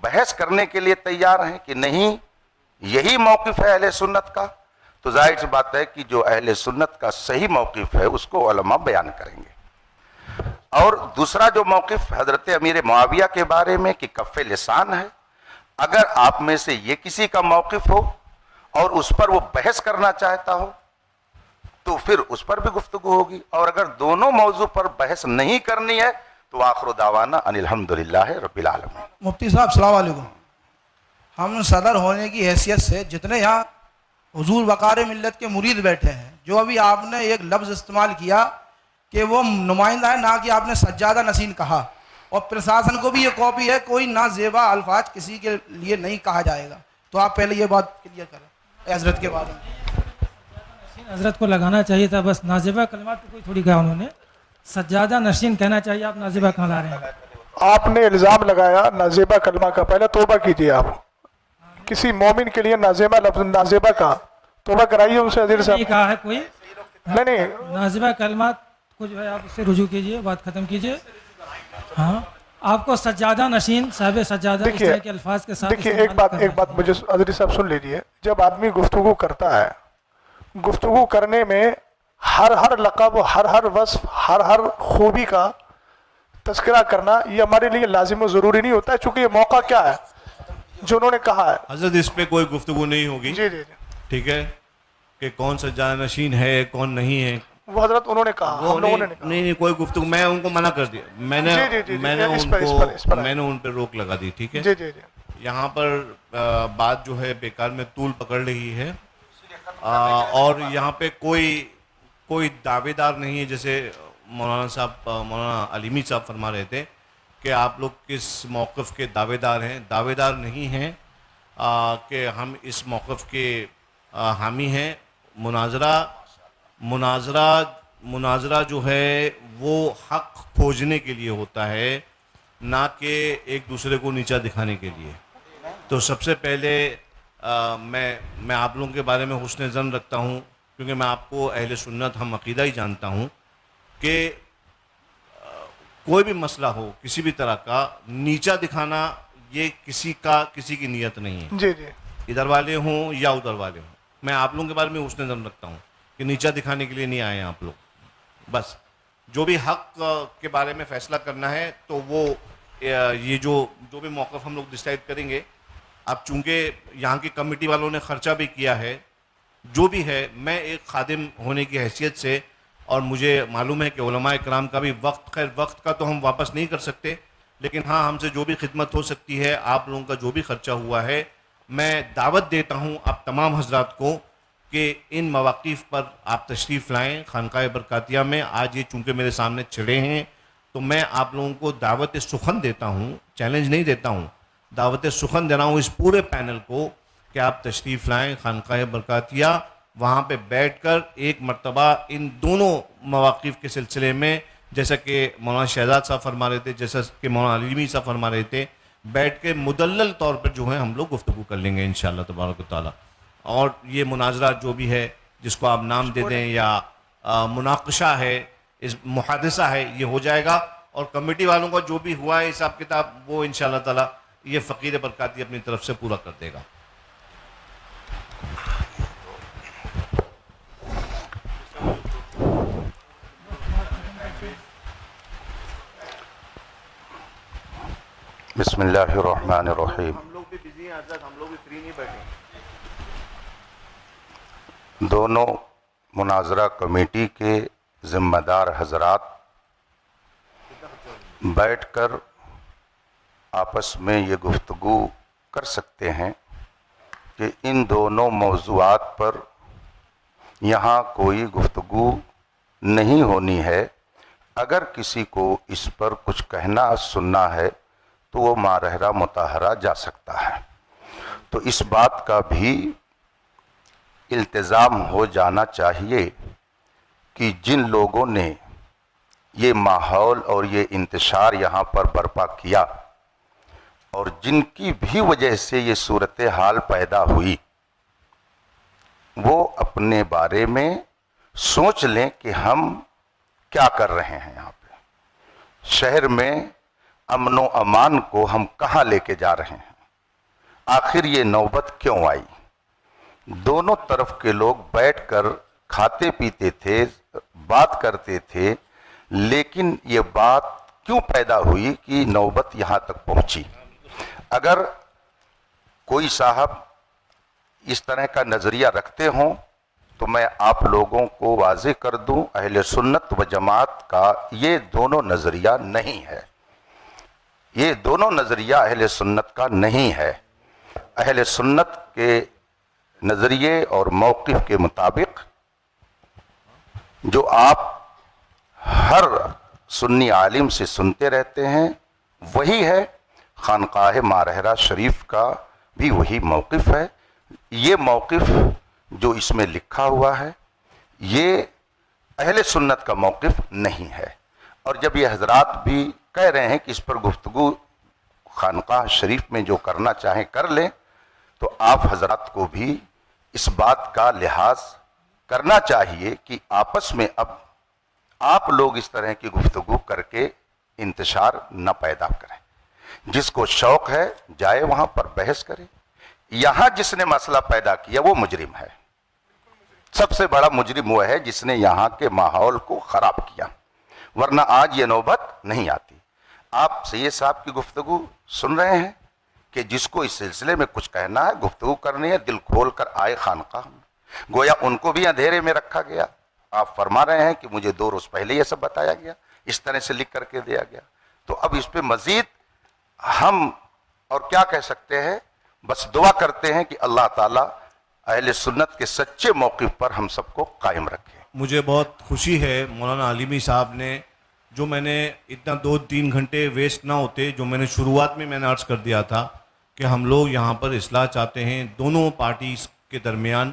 بحث کرنے کے لیے تیار ہیں کہ نہیں یہی موقف ہے اہل سنت کا، تو ظاہر سی بات ہے کہ جو اہل سنت کا صحیح موقف ہے اس کو علماء بیان کریں گے. اور دوسرا جو موقف حضرت امیر معاویہ کے بارے میں کہ کف لسان ہے، اگر آپ میں سے یہ کسی کا موقف ہو اور اس پر وہ بحث کرنا چاہتا ہو تو پھر اس پر بھی گفتگو ہوگی. اور اگر دونوں موضوع پر بحث نہیں کرنی ہے تو آخر دعوانا ان الحمدللہ رب العالمین. مفتی صاحب السلام علیکم. ہم صدر ہونے کی حیثیت سے جتنے یہاں حضور وقار ملت کے مرید بیٹھے ہیں، جو ابھی آپ نے ایک لفظ استعمال کیا کہ وہ نمائندہ ہے، نہ کہ آپ نے سجادہ نشین کہا، اور پرشاسن کو بھی یہ کاپی ہے، کوئی نازیبا الفاظ کسی کے لیے نہیں کہا جائے گا. تو آپ پہلے یہ بات کلیئر کریں حضرت کے بارے میں. حضرت کو لگانا چاہیے تھا بس، نازیبہ کلمات کو کوئی تھوڑی کہا انہوں نے، سجادہ نشین کہنا چاہیے. آپ نازیبہ کہاں لا رہے ہیں؟ آپ نے الزام لگایا نازیبہ کلمہ کا، پہلے توبہ کیجیے. آپ کسی مومن کے لیے نازیبہ لفظ نازیبہ کا توبہ کرائیے ان سے. حضرت نہیں کہا ہے کوئی، نہیں نازیبہ کلمات کو جو ہے آپ اس سے رجوع کیجئے، بات ختم کیجئے. ہاں آپ کو سجادہ نشین، صاحب سجادہ اس طرح کے الفاظ کے ساتھ. دیکھیے ایک بات مجھے حضرت صاحب سن لیجیے. جب آدمی گفتگو کرتا ہے، گفتگو کرنے میں ہر لقب، ہر وصف، ہر خوبی کا تذکرہ کرنا یہ ہمارے لیے لازم و ضروری نہیں ہوتا ہے، چونکہ یہ موقع کیا ہے جو انہوں نے کہا ہے. حضرت اس پہ کوئی گفتگو نہیں ہوگی. جی جی ٹھیک ہے کہ کون سجادہ نشین ہے کون نہیں ہے، وہ حضرت انہوں نے کہا، ہم لوگوں نے نہیں کہا. نہیں کوئی گفتگو، میں ان کو منع کر دیا، میں نے ان پہ روک لگا دی. ٹھیک ہے جی جی جی. یہاں پر بات جو ہے بیکار میں طول پکڑ رہی ہے، اور یہاں پہ کوئی دعوے دار نہیں ہے. جیسے مولانا علیمی صاحب فرما رہے تھے کہ آپ لوگ کس موقف کے دعوے دار ہیں. دعوے دار نہیں ہیں کہ ہم اس موقف کے حامی ہیں. مناظرہ مناظرہ جو ہے وہ حق کھوجنے کے لیے ہوتا ہے، نہ کہ ایک دوسرے کو نیچا دکھانے کے لیے. تو سب سے پہلے میں آپ لوگوں کے بارے میں حسن ظن رکھتا ہوں، کیونکہ میں آپ کو اہل سنت ہم عقیدہ ہی جانتا ہوں کہ کوئی بھی مسئلہ ہو کسی بھی طرح کا نیچا دکھانا یہ کسی کی نیت نہیں ہے. جی جی ادھر والے ہوں یا ادھر والے ہوں، میں آپ لوگوں کے بارے میں حسن ظن رکھتا ہوں کہ نیچا دکھانے کے لیے نہیں آئے ہیں آپ لوگ. بس جو بھی حق کے بارے میں فیصلہ کرنا ہے تو وہ یہ جو بھی موقف ہم لوگ ڈیسائیڈ کریں گے. اب چونکہ یہاں کی کمیٹی والوں نے خرچہ بھی کیا ہے، جو بھی ہے، میں ایک خادم ہونے کی حیثیت سے، اور مجھے معلوم ہے کہ علماء اکرام کا بھی وقت کا تو ہم واپس نہیں کر سکتے، لیکن ہاں ہم سے جو بھی خدمت ہو سکتی ہے، آپ لوگوں کا جو بھی خرچہ ہوا ہے، میں دعوت دیتا ہوں آپ تمام حضرات کو کہ ان مواقف پر آپ تشریف لائیں خانقاہ برکاتیہ میں. آج یہ چونکہ میرے سامنے چڑھے ہیں تو میں آپ لوگوں کو دعوت سخن دیتا ہوں، چیلنج نہیں دیتا ہوں، دعوت سخن دے رہا ہوں اس پورے پینل کو کہ آپ تشریف لائیں خانقاہ برکاتیہ. وہاں پہ بیٹھ کر ایک مرتبہ ان دونوں مواقف کے سلسلے میں، جیسا کہ مولانا شہزاد صاحب فرما رہے تھے، جیسا کہ مولانا علیمی صاحب فرما رہے تھے، بیٹھ کے مدلل طور پر جو ہے ہم لوگ گفتگو کر لیں گے انشاءاللہ تبارک و تعالیٰ. اور یہ مناظرہ جو بھی ہے، جس کو آپ نام دے دیں یا مناقشہ ہے، اس محادثہ ہے، یہ ہو جائے گا. اور کمیٹی والوں کا جو بھی ہوا ہے حساب کتاب وہ انشاءاللہ تعالیٰ یہ فقیر برکاتی اپنی طرف سے پورا کر دے گا. بسم اللہ الرحمن الرحیم. ہم لوگ بھی بزی ہیں حضرت، ہم لوگ بھی فری نہیں بیٹھے. دونوں مناظرہ کمیٹی کے ذمہ دار حضرات بیٹھ کر آپس میں یہ گفتگو کر سکتے ہیں کہ ان دونوں موضوعات پر یہاں کوئی گفتگو نہیں ہونی ہے. اگر کسی کو اس پر کچھ کہنا سننا ہے تو وہ مارحرہ مطہرہ جا سکتا ہے. تو اس بات کا بھی التزام ہو جانا چاہیے کہ جن لوگوں نے یہ ماحول اور یہ انتشار یہاں پر برپا کیا اور جن کی بھی وجہ سے یہ صورتحال پیدا ہوئی، وہ اپنے بارے میں سوچ لیں کہ ہم کیا کر رہے ہیں یہاں پہ. شہر میں امن و امان کو ہم کہاں لے کے جا رہے ہیں؟ آخر یہ نوبت کیوں آئی؟ دونوں طرف کے لوگ بیٹھ کر کھاتے پیتے تھے، بات کرتے تھے، لیکن یہ بات کیوں پیدا ہوئی کہ نوبت یہاں تک پہنچی؟ اگر کوئی صاحب اس طرح کا نظریہ رکھتے ہوں تو میں آپ لوگوں کو واضح کر دوں، اہل سنت و جماعت کا یہ دونوں نظریہ نہیں ہے. یہ دونوں نظریہ اہل سنت کا نہیں ہے. اہل سنت کے نظریے اور موقف کے مطابق جو آپ ہر سنی عالم سے سنتے رہتے ہیں وہی ہے. خانقاہ مارحرہ شریف کا بھی وہی موقف ہے. یہ موقف جو اس میں لکھا ہوا ہے یہ اہل سنت کا موقف نہیں ہے. اور جب یہ حضرات بھی کہہ رہے ہیں کہ اس پر گفتگو خانقاہ شریف میں جو کرنا چاہیں کر لیں، تو آپ حضرات کو بھی اس بات کا لحاظ کرنا چاہیے کہ آپس میں اب آپ لوگ اس طرح کی گفتگو کر کے انتشار نہ پیدا کریں. جس کو شوق ہے جائے وہاں پر بحث کرے. یہاں جس نے مسئلہ پیدا کیا وہ مجرم ہے. سب سے بڑا مجرم وہ ہے جس نے یہاں کے ماحول کو خراب کیا، ورنہ آج یہ نوبت نہیں آتی. آپ سید صاحب کی گفتگو سن رہے ہیں کہ جس کو اس سلسلے میں کچھ کہنا ہے، گفتگو کرنی ہے، دل کھول کر آئے خانقاہ میں. گویا ان کو بھی اندھیرے میں رکھا گیا. آپ فرما رہے ہیں کہ مجھے 2 روز پہلے یہ سب بتایا گیا، اس طرح سے لکھ کر کے دیا گیا. تو اب اس پہ مزید ہم اور کیا کہہ سکتے ہیں؟ بس دعا کرتے ہیں کہ اللہ تعالیٰ اہل سنت کے سچے موقف پر ہم سب کو قائم رکھے. مجھے بہت خوشی ہے مولانا علیمی صاحب نے، جو میں نے اتنا 2-3 گھنٹے ویسٹ نہ ہوتے، جو میں نے شروعات میں نے عرض کر دیا تھا کہ ہم لوگ یہاں پر اصلاح چاہتے ہیں. دونوں پارٹیز کے درمیان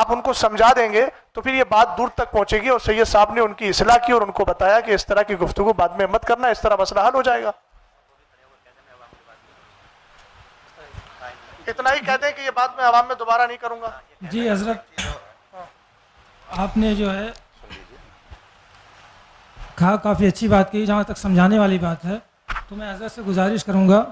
آپ ان کو سمجھا دیں گے تو پھر یہ بات دور تک پہنچے گی, اور سید صاحب نے ان کی اصلاح کی اور ان کو بتایا کہ اس طرح کی گفتگو بعد میں مت کرنا, اس طرح مسئلہ حل ہو جائے گا. اتنا ہی کہتے ہیں کہ یہ بات میں عوام میں دوبارہ نہیں کروں گا. جی حضرت, آپ نے جو ہے کہا, کافی اچھی بات کی. جہاں تک سمجھانے والی بات ہے تو میں حضرت سے گزارش کروں گا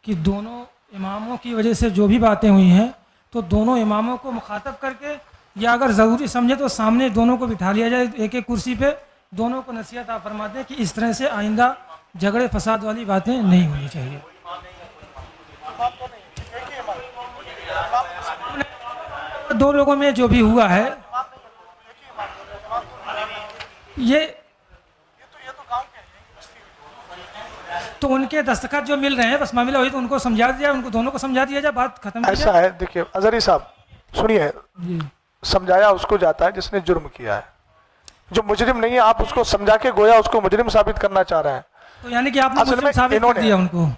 کہ دونوں اماموں کی وجہ سے جو بھی باتیں ہوئی ہیں تو دونوں اماموں کو مخاطب کر کے, یا اگر ضروری سمجھے تو سامنے دونوں کو بٹھا لیا جائے ایک ایک کرسی پہ, دونوں کو نصیحت آپ فرما دیں کہ اس طرح سے آئندہ جھگڑے فساد والی باتیں نہیں ہونی چاہیے. دو لوگوں میں جو بھی ہوا ہے یہ تو ان کے دستخط جو مل رہے ہیں, بس معاملہ ہوئی تو ان کو سمجھا دیا, ان کو دونوں کو سمجھا دیا جائے, بات ختم. ایسا ہے, دیکھیے اظہری صاحب سنیے, سمجھایا اس کو جاتا ہے جس نے جرم کیا ہے, جو مجرم نہیں ہے آپ اس کو سمجھا کے گویا اس کو مجرم ثابت کرنا چاہ رہے ہیں. تو یعنی کہ آپ نے مجرم ثابت کر دیا ان کو.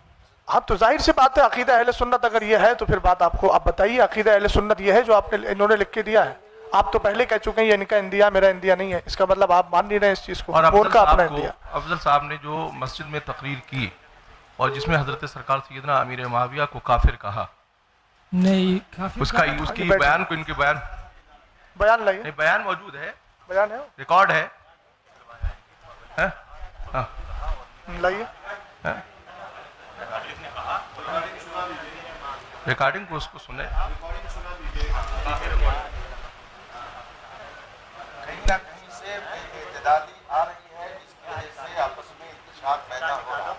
ہاں تو ظاہر سی بات ہے, عقیدہ اہل سنت اگر یہ ہے تو پھر بات آپ کو, آپ بتائیے عقیدہ اہل سنت یہ ہے جو آپ نے انہوں نے لکھ کے دیا ہے. آپ تو پہلے کہہ چکے ہیں یہ ان کا اندیا میرا اندیا نہیں ہے, اس کا مطلب آپ مان نہیں رہے اس چیز کو, اور ان کا اپنا اندیا. افضل صاحب نے جو مسجد میں تقریر کی اور جس میں حضرت سرکار سیدنا امیر معاویہ کو کافر کہا, نہیں اس کی بیان کو, ان کے بیان لائیے, نہیں بیان موجود ہے, بیان ہے, ریکارڈ ہے, لائیے ریکارڈنگ کو, اس کو سنیں. کہیں نہ کہیں سے بے اعتدالی آ رہی ہے جس کی وجہ سے آپس میں انتشار پیدا ہو رہا ہے.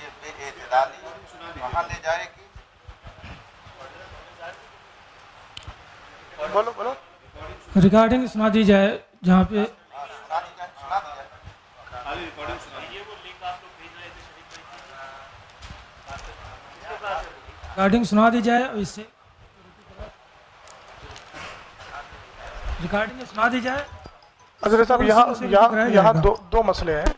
یہ بے اعتدالی کہاں لے جائے گی؟ بولو بولو, ریکارڈنگ سنا دی جائے جہاں پہ ریکارڈنگ سنا دی جائے, اور اس سے ریکارڈنگ سنا دی جائے. حضرت صاحب یہاں دو مسئلے ہیں.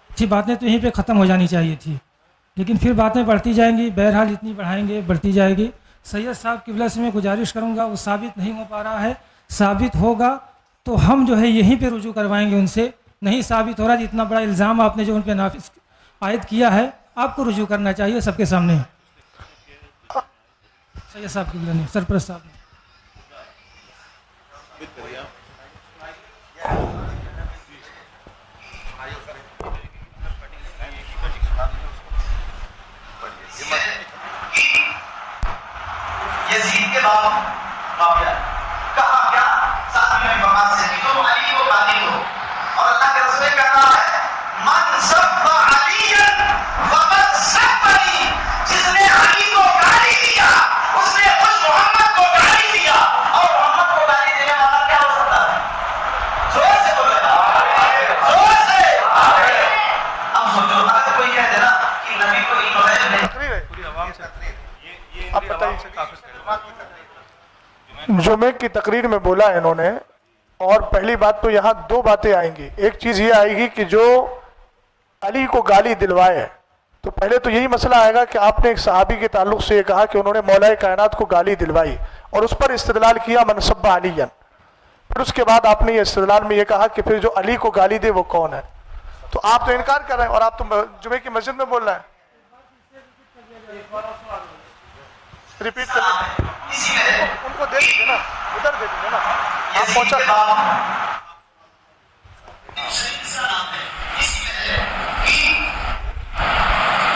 اچھی باتیں تو یہیں پہ ختم ہو جانی چاہیے تھی, لیکن پھر باتیں بڑھتی جائیں گی. بہرحال جتنی بڑھائیں گے بڑھتی جائے گی. سید صاحب قبلہ سے میں گزارش کروں گا, وہ ثابت نہیں ہو پا رہا ہے, ثابت ہوگا تو ہم جو ہے یہیں پہ رجوع کروائیں گے ان سے. نہیں ثابت ہو رہا, اتنا بڑا الزام آپ نے جو ان پہ نافذ عائد کیا ہے, آپ کو رجوع کرنا چاہیے سب کے سامنے. سید صاحب قبلہ نے, سرپرست صاحب نے. یزید کے بعد معاویہ کہا کیا ساتھ میں مقام سے تو علی کو غالب ہو, اور اللہ کے رسول کہتا ہے من سب علی فقد سبنی, جس نے علی کو گالی دیا اس نے خود محمد کو گالی دیا. اور محمد کو گالی دینے والا کیا ہو سکتا ہے؟ زور سے بولے, زور سے. اب سوچو اگر کوئی کہہ دے نا کہ نبی کو علم ہے, پوری عوام سے آپ بتائیے. جمعے کی تقریر میں بولا انہوں نے, اور پہلی بات تو یہاں دو باتیں آئیں گی. ایک چیز یہ آئے گی کہ جو علی کو گالی دلوائے, تو پہلے تو یہی مسئلہ آئے گا کہ آپ نے ایک صحابی کے تعلق سے یہ کہا کہ انہوں نے مولا کائنات کو گالی دلوائی, اور اس پر استدلال کیا منصب علی. پھر اس کے بعد آپ نے یہ استدلال میں یہ کہا کہ پھر جو علی کو گالی دے وہ کون ہے. تو آپ تو انکار کر رہے ہیں, اور آپ تو جمعے کی مسجد میں بول رہے ہیں. ریپیٹ کر ان کو دے دیجیے نا, ادھر دے دیجیے نا, آپ پہنچا.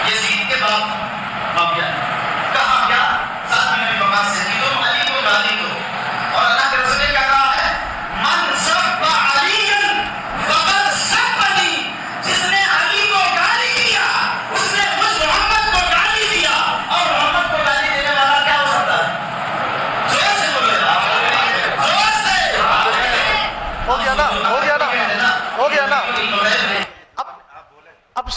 یزید کے بعد معاویہ کہا کیا ساتھ میں مقام سے تو علی کو غالب ہو, اور اللہ کے رسول نے کہا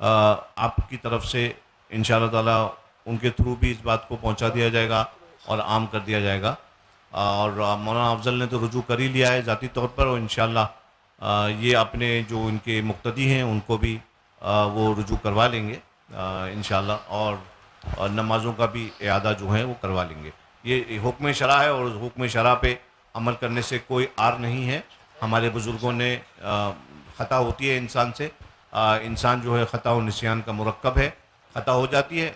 آپ کی طرف سے انشاءاللہ تعالی ان کے تھرو بھی اس بات کو پہنچا دیا جائے گا اور عام کر دیا جائے گا. اور مولانا افضل نے تو رجوع کر ہی لیا ہے ذاتی طور پر, اور انشاءاللہ یہ اپنے جو ان کے مقتدی ہیں ان کو بھی وہ رجوع کروا لیں گے انشاءاللہ, اور نمازوں کا بھی اعادہ جو ہے وہ کروا لیں گے. یہ حکم شرع ہے اور حکم شرع پہ عمل کرنے سے کوئی عار نہیں ہے. ہمارے بزرگوں نے خطا ہوتی ہے انسان سے, انسان جو ہے خطا و نسیان کا مرکب ہے, خطا ہو جاتی ہے,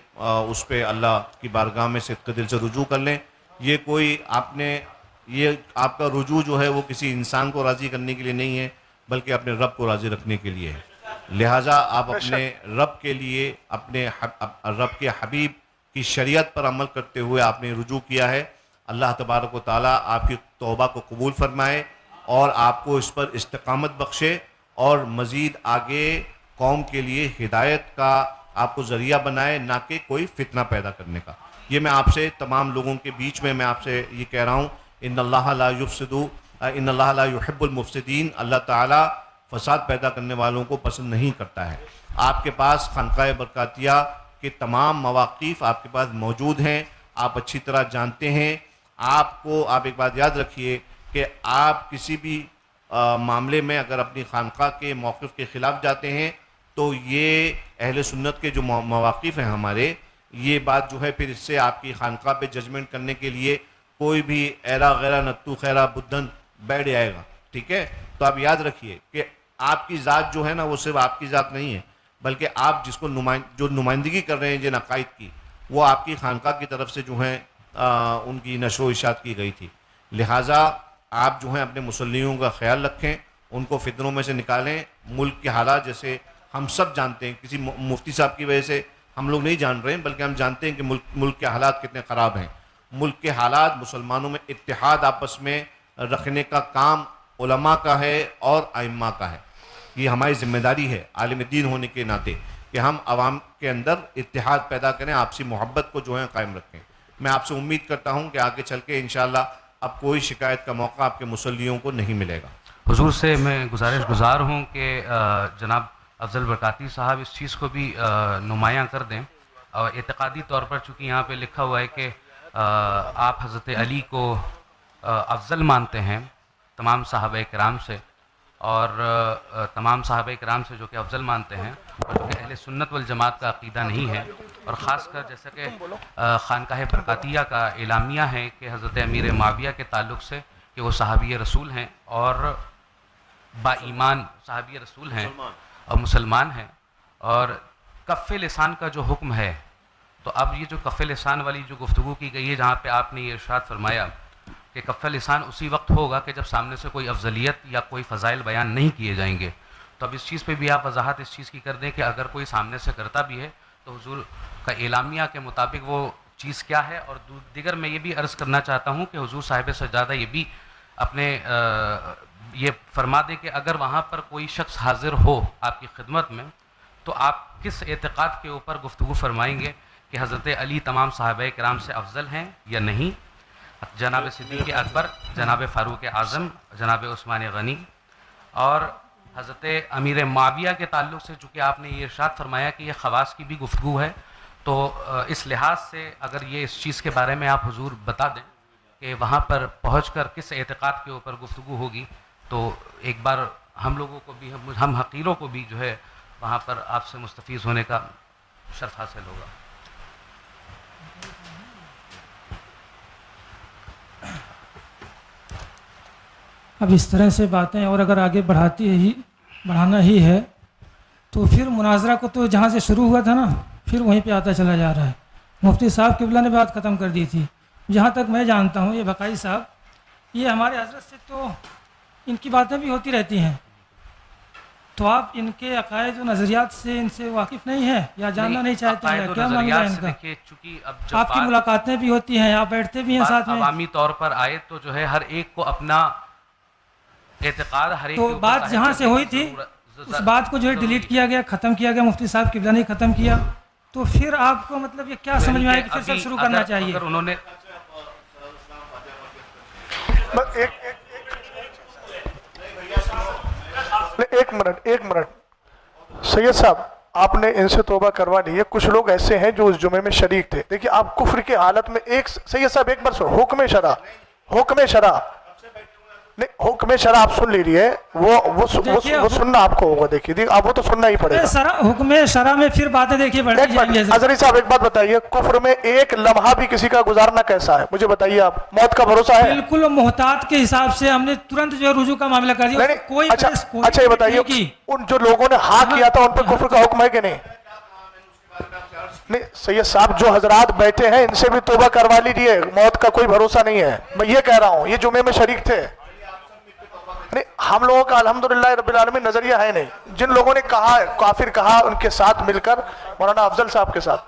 اس پہ اللہ کی بارگاہ میں صدق دل سے رجوع کر لیں. یہ کوئی آپ کا رجوع جو ہے وہ کسی انسان کو راضی کرنے کے لیے نہیں ہے, بلکہ اپنے رب کو راضی رکھنے کے لیے ہے. لہٰذا آپ اپنے رب کے لیے, اپنے رب کے حبیب کی شریعت پر عمل کرتے ہوئے آپ نے رجوع کیا ہے. اللہ تبارک و تعالیٰ آپ کی توبہ کو قبول فرمائے اور آپ کو اس پر استقامت بخشے, اور مزید آگے قوم کے لیے ہدایت کا آپ کو ذریعہ بنائے, نہ کہ کوئی فتنہ پیدا کرنے کا. یہ میں آپ سے تمام لوگوں کے بیچ میں آپ سے یہ کہہ رہا ہوں, ان اللہ لا يحب المفسدین, اللہ تعالیٰ فساد پیدا کرنے والوں کو پسند نہیں کرتا ہے. آپ کے پاس خانقاہ برکاتیہ کے تمام مواقف آپ کے پاس موجود ہیں, آپ اچھی طرح جانتے ہیں. آپ ایک بات یاد رکھیے کہ آپ کسی بھی معاملے میں اگر اپنی خانقاہ کے موقف کے خلاف جاتے ہیں تو یہ اہل سنت کے جو مواقف ہیں ہمارے, یہ بات جو ہے پھر اس سے آپ کی خانقاہ پہ ججمنٹ کرنے کے لیے کوئی بھی ایرا غیرہ نتو خیرہ بدھن بیٹھ جائے گا. ٹھیک ہے, تو آپ یاد رکھیے کہ آپ کی ذات جو ہے نا وہ صرف آپ کی ذات نہیں ہے, بلکہ آپ جس کو جو نمائندگی کر رہے ہیں جن عقائد کی, وہ آپ کی خانقاہ کی طرف سے جو ہیں ان کی نشر و اشاعت کی گئی تھی. لہٰذا آپ جو ہیں اپنے مسلموں کا خیال رکھیں, ان کو فتنوں میں سے نکالیں. ملک کے حالات جیسے ہم سب جانتے ہیں, کسی مفتی صاحب کی وجہ سے ہم لوگ نہیں جان رہے ہیں, بلکہ ہم جانتے ہیں کہ ملک کے حالات کتنے خراب ہیں. ملک کے حالات, مسلمانوں میں اتحاد آپس میں رکھنے کا کام علماء کا ہے اور ائمہ کا ہے. یہ ہماری ذمہ داری ہے عالم دین ہونے کے ناطے کہ ہم عوام کے اندر اتحاد پیدا کریں, آپسی محبت کو جو ہے قائم رکھیں. میں آپ سے امید کرتا ہوں کہ آگے چل کے انشاءاللہ اب کوئی شکایت کا موقع آپ کے مسلیوں کو نہیں ملے گا. حضور سے میں گزار ہوں کہ جناب افضل برکاتی صاحب اس چیز کو بھی نمایاں کر دیں. اور اعتقادی طور پر چونکہ یہاں پہ لکھا ہوا ہے کہ آپ حضرت علی کو افضل مانتے ہیں تمام صحابہ کرام سے, اور تمام صحابہ کرام سے جو کہ افضل مانتے ہیں, اور جو کہ اہل سنت والجماعت کا عقیدہ نہیں ہے. اور خاص کر جیسا کہ خانقاہ برکاتیہ کا اعلامیہ ہے کہ حضرت امیر معاویہ کے تعلق سے کہ وہ صحابی رسول ہیں اور با ایمان صحابی رسول ہیں اور مسلمان ہیں. اور کف لسان کا جو حکم ہے, تو اب یہ جو کف لسان والی جو گفتگو کی گئی ہے, جہاں پہ آپ نے یہ ارشاد فرمایا کہ کف لسان اسی وقت ہوگا کہ جب سامنے سے کوئی افضلیت یا کوئی فضائل بیان نہیں کیے جائیں گے. تو اب اس چیز پہ بھی آپ وضاحت اس چیز کی کر دیں کہ اگر کوئی سامنے سے کرتا بھی ہے تو حضور کا اعلامیہ کے مطابق وہ چیز کیا ہے. اور دیگر میں یہ بھی عرض کرنا چاہتا ہوں کہ حضور صاحب سجادہ یہ بھی اپنے یہ فرما دیں کہ اگر وہاں پر کوئی شخص حاضر ہو آپ کی خدمت میں, تو آپ کس اعتقاد کے اوپر گفتگو فرمائیں گے کہ حضرت علی تمام صحابہ کرام سے افضل ہیں یا نہیں, جناب صدیق اکبر, جناب فاروق اعظم, جناب عثمان غنی, اور حضرت امیر معاویہ کے تعلق سے چونکہ آپ نے یہ ارشاد فرمایا کہ یہ خواص کی بھی گفتگو ہے, تو اس لحاظ سے اگر یہ اس چیز کے بارے میں آپ حضور بتا دیں کہ وہاں پر پہنچ کر کس اعتقاد کے اوپر گفتگو ہوگی, تو ایک بار ہم لوگوں کو بھی, ہم حقیروں کو بھی جو ہے وہاں پر آپ سے مستفیض ہونے کا شرف حاصل ہوگا. اب اس طرح سے باتیں اور اگر آگے بڑھانا ہی ہے تو پھر مناظرہ کو تو جہاں سے شروع ہوا تھا نا, پھر وہیں پہ آتا چلا جا رہا ہے. مفتی صاحب قبلہ نے بات ختم کر دی تھی. جہاں تک میں جانتا ہوں, یہ بقائی صاحب, یہ ہمارے حضرت سے تو ان کی باتیں بھی ہوتی رہتی ہیں, تو آپ ان کے عقائد و نظریات سے ان سے واقف نہیں ہیں یا جاننا نہیں چاہتے ہیں, کیا معاملہ ہے ان کا؟ آپ کی ملاقاتیں بھی ہوتی ہیں, آپ بیٹھتے بھی ہیں ساتھ میں, عوامی طور پر آئے تو جو ہے ہر ایک کو اپنا اعتقاد, ہر ایک تو بات جہاں سے ہوئی تھی اس بات کو جو ہے ڈیلیٹ کیا گیا, ختم کیا گیا, مفتی صاحب قبلہ نے ختم کیا, تو پھر آپ کو مطلب یہ کیا سمجھ میں آئے کہ پھر سے شروع کرنا چاہیے؟ انہوں نے ایک منٹ سید صاحب, آپ نے ان سے توبہ کروا لی ہے. کچھ لوگ ایسے ہیں جو اس جمعے میں شریک تھے. دیکھیے آپ کفر کی حالت میں ایک سید صاحب ایک بار سن حکم شرع نہیں حکم شرع آپ سن لیجیے وہ سننا آپ کو ہوگا. دیکھیے آپ وہ تو سننا ہی پڑے گا. حکم شرع میں پھر باتیں دیکھیے بڑھتی جائیں گی. حضرت صاحب ایک بات بتائیے, کفر میں ایک لمحہ بھی کسی کا گزارنا کیسا ہے مجھے بتائیے آپ. موت کا بھروسہ ہے؟ بالکل محتاط کے حساب سے ہم نے ترنت جو رجوع کا معاملہ کر دیا. کوئی اچھا یہ بتائیے ان جو لوگوں نے ہاں کیا تھا ان پہ کفر کا حکم ہے کہ نہیں؟ نہیں سید صاحب جو حضرات بیٹھے ہیں ان سے بھی توبہ کروا لیجیے, موت کا کوئی بھروسہ نہیں ہے. میں یہ کہہ رہا ہوں یہ جمعے میں شریک تھے. نہیں ہم لوگوں کا الحمدللہ رب العالمین نظریہ ہے نہیں. جن لوگوں نے کہا کافر کہا ان کے ساتھ مل کر مولانا افضل صاحب کے ساتھ.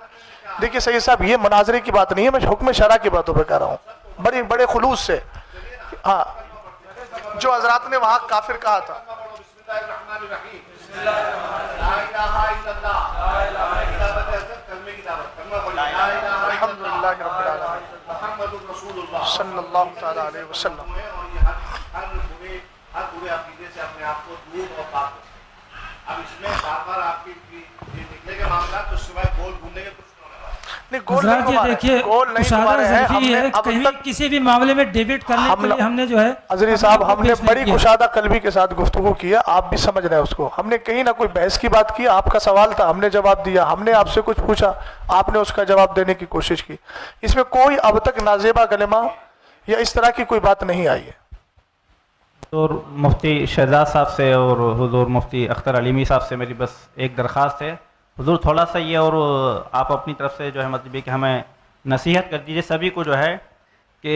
دیکھیے سید صاحب یہ مناظرے کی بات نہیں ہے, میں حکم شرع کی باتوں پہ کہہ رہا ہوں بڑے خلوص سے. ہاں جو حضرات نے وہاں کافر کہا تھا. الحمدللہ رب العالمین صلی اللہ تعالی علیہ وسلم. ہر برے عقیدے سے اپنے آپ کو دور اور پاک کریں. اب اس میں بار بار آپ کی یہ نکلے کے معاملات تو سوائے گول گھومنے کے کچھ حضرات یہ دیکھیے مشاہدہ ظرفی ہے, کہیں کسی بھی معاملے میں ڈیبیٹ کرنے کے لیے ہم نے جو ہے حضرت صاحب ہم نے بڑی کشادہ قلبی کے ساتھ گفتگو کیا. آپ بھی سمجھ رہے ہیں اس کو. ہم نے کہیں نہ کوئی بحث کی بات کی. آپ کا سوال تھا ہم نے جواب دیا. ہم نے آپ سے کچھ پوچھا آپ نے اس کا جواب دینے کی کوشش کی. اس میں کوئی اب تک نازیبہ کلمہ یا اس طرح کی کوئی بات نہیں آئی ہے. حضور مفتی شہزاد صاحب سے اور حضور مفتی اختر علیمی صاحب سے میری بس ایک درخواست ہے. حضور تھوڑا سا یہ اور آپ اپنی طرف سے جو ہے مطلب کہ ہمیں نصیحت کر دیجیے سبھی کو جو ہے کہ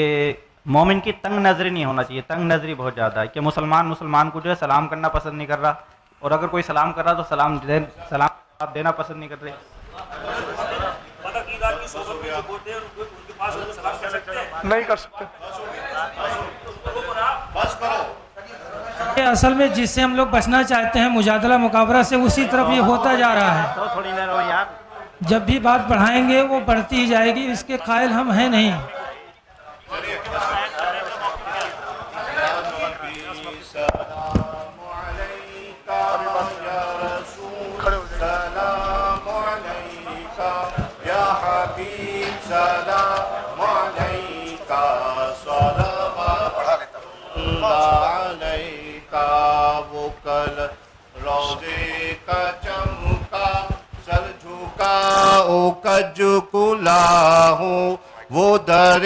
مومن کی تنگ نظری نہیں ہونا چاہیے. تنگ نظری بہت زیادہ ہے کہ مسلمان کو جو ہے سلام کرنا پسند نہیں کر رہا, اور اگر کوئی سلام کر رہا تو سلام دینا پسند نہیں کر رہے. نہیں کر سکتے. اصل میں جس سے ہم لوگ بچنا چاہتے ہیں مجادلہ مقابلہ سے, اسی طرف یہ ہوتا جا رہا ہے. جب بھی بات بڑھائیں گے وہ بڑھتی ہی جائے گی. اس کے قائل ہم ہیں نہیں. کج کلا ہو وہ در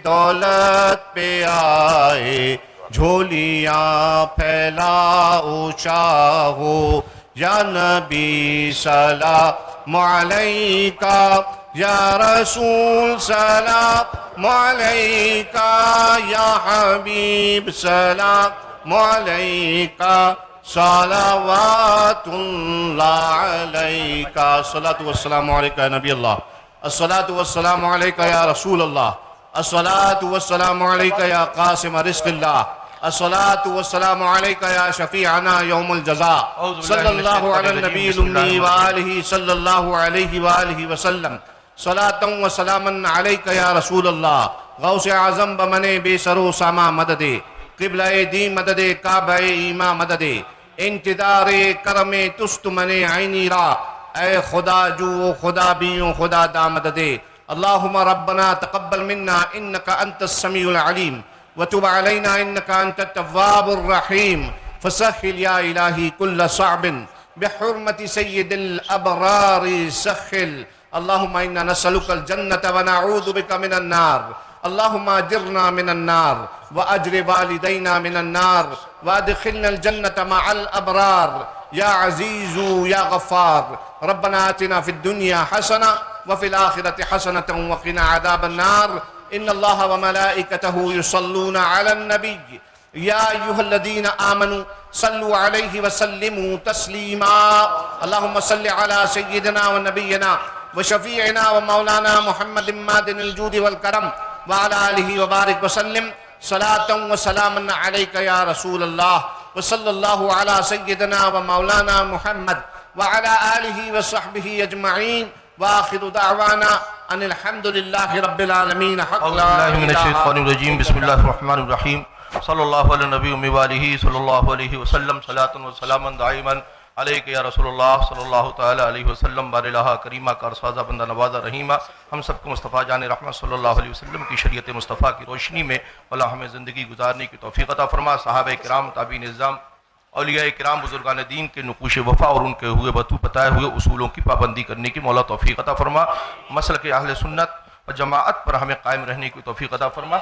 دولت پہ آئے, جھولیاں پھیلاؤ شاہو یا نبی سلام علیکہ یا رسول سلام علیکہ یا حبیب سلام علیکہ صلوات اللہ علیکہ. الصلاۃ والسلام علیکہ نبی اللہ, الصلاۃ والسلام علیکہ یا رسول اللہ, الصلاۃ والسلام علیکہ یا قاسم رزق اللہ, الصلاۃ والسلام علیکہ یا شفیعنا یوم الجزاء, صلی اللہ علی النبی الامی وآلہ صلی اللہ علیہ وآلہ وسلم. صلاۃ و سلاما علیکہ یا رسول اللہ, غوث اعظم بمن بے سر و ساما مدد, قبلہ دین مدد, کعبہ ایمان مدد, انتظار کرم تست من عینی را, اے خدا جو خدا بیوں خدا دا مدد. اللہم ربنا تقبل منا انکا انت السمیع العلیم وتب علینا انکا انت التواب الرحیم. فسخل یا الہی کل صعب بحرمت سید الابرار سخل. اللہم انا نسألک الجنة ونعوذ بک من النار. اللہم اجرنا من النار واجر والدینا من النار وادخلنا الجنة مع الابرار یا عزیز یا غفار. ربنا آتنا فی الدنیا حسنہ وفی الآخرة حسنة وقنا عذاب النار. ان اللہ وملائکتہ یصلون علی النبی یا ایہا الذین آمنوا صلوا علیہ وسلموا تسلیما. اللہم صل علی سیدنا ونبینا وشفیعنا ومولانا محمد مادن الجود والکرم وعلى آلہ وبارک وسلم. صلاة و سلاما علیکہ یا رسول اللہ, وصلی اللہ علی سیدنا ومولانا محمد وعلى آلہ وصحبہ اجمعین. وآخر دعوانا ان الحمد للہ رب العالمین. اعوذ باللہ من الشیطان الرجیم. بسم اللہ الرحمن الرحیم. صلی اللہ علی نبی امی وآلہ صلی اللہ علیہ وسلم. صلاة و سلاما دائما علیک یا رسول اللہ صلی اللہ تعالی علیہ وسلم بار الہ کریمہ کارسازہ بندہ نوازہ رحیمہ، ہم سب کو مصطفیٰ جان رحمت صلی اللہ علیہ وسلم کی شریعت مصطفیٰ کی روشنی میں اللہ ہمیں زندگی گزارنے کی توفیق عطا فرما۔ صحابہ کرام، تابعین نظام، اولیاء کرام، بزرگان دین کے نقوش وفا اور ان کے ہوئے بتائے ہوئے اصولوں کی پابندی کرنے کی مولا توفیق عطا فرما۔ مسلک اہل سنت و جماعت پر ہمیں قائم رہنے کی توفیق عطا فرما۔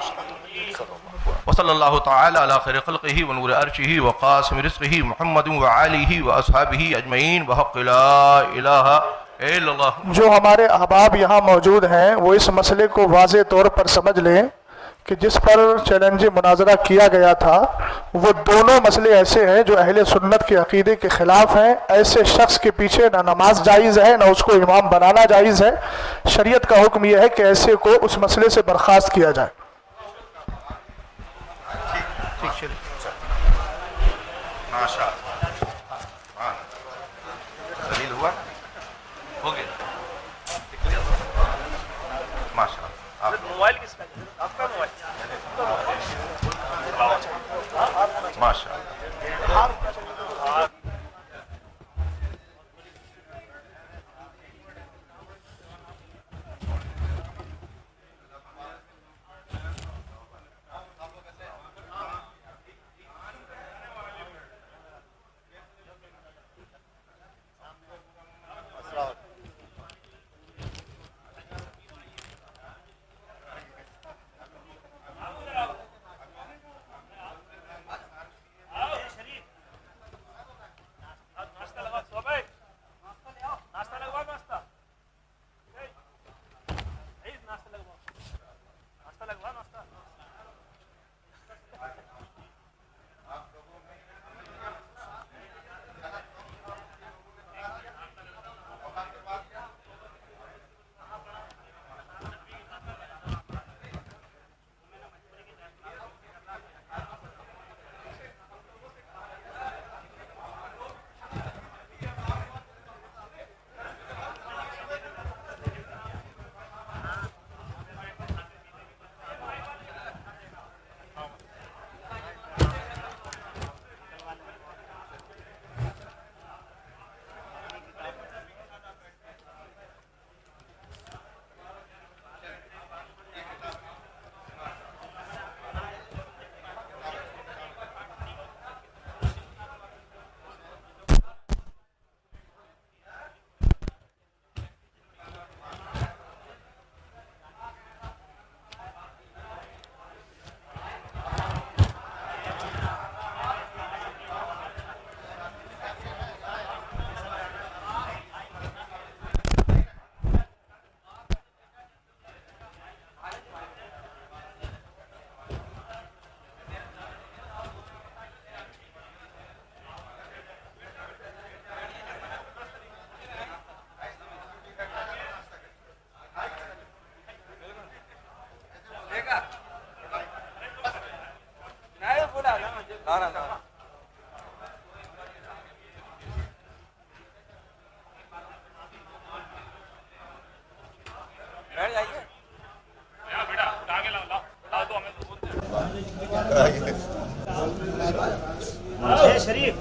وصلی اللہ تعالی علی خیر خلقہ ونور عرشہ وقاسم رزقہ محمد وآلہ واصحابہ اجمعین بحق لا الہ الا اللہ۔ جو ہمارے احباب یہاں موجود ہیں وہ اس مسئلے کو واضح طور پر سمجھ لیں کہ جس پر چیلنج مناظرہ کیا گیا تھا وہ دونوں مسئلے ایسے ہیں جو اہل سنت کے عقیدے کے خلاف ہیں۔ ایسے شخص کے پیچھے نہ نماز جائز ہے نہ اس کو امام بنانا جائز ہے۔ شریعت کا حکم یہ ہے کہ ایسے کو اس مسئلے سے برخاست کیا جائے۔ دلیل ہوا ہو گیا ماشاء اللہ۔ موبائل کس کا؟ آپ کا موبائل؟ ماشاء اللہ۔ شریف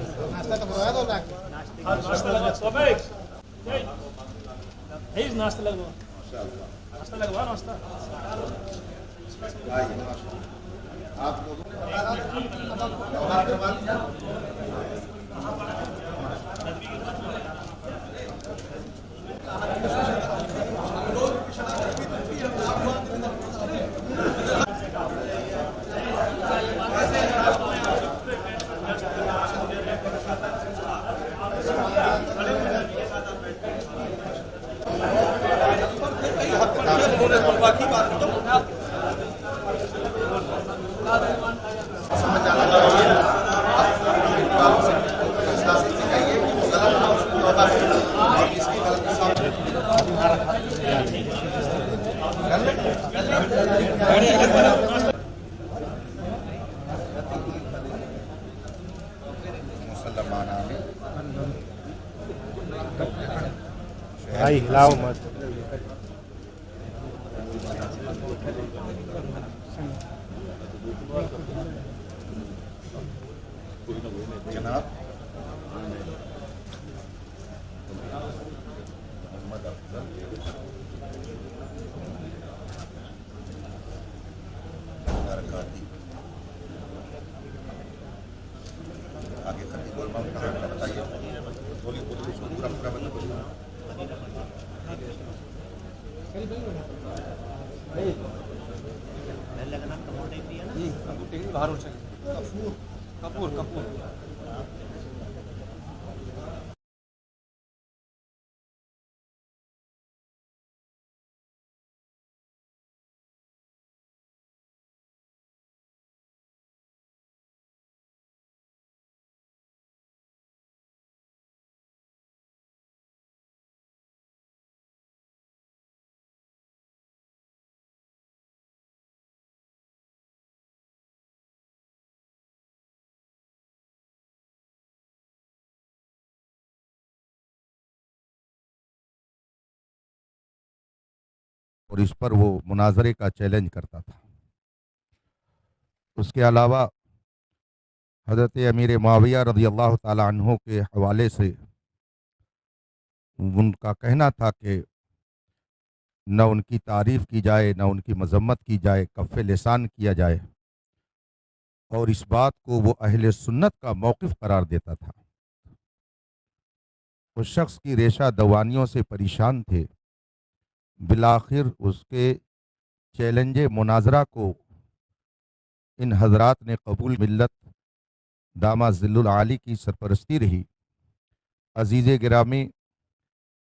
ناشتہ لگوا ناشتہ بھائی ہلاؤ مت. جناب اور اس پر وہ مناظرے کا چیلنج کرتا تھا۔ اس کے علاوہ حضرت امیر معاویہ رضی اللہ تعالی عنہ کے حوالے سے ان کا کہنا تھا کہ نہ ان کی تعریف کی جائے نہ ان کی مذمت کی جائے، کف لسان کیا جائے، اور اس بات کو وہ اہل سنت کا موقف قرار دیتا تھا۔ اس شخص کی ریشہ دوانیوں سے پریشان تھے، بالآخر اس کے چیلنج مناظرہ کو ان حضرات نے قبول، ملت دامہ ذل العالی کی سرپرستی رہی۔ عزیز گرامی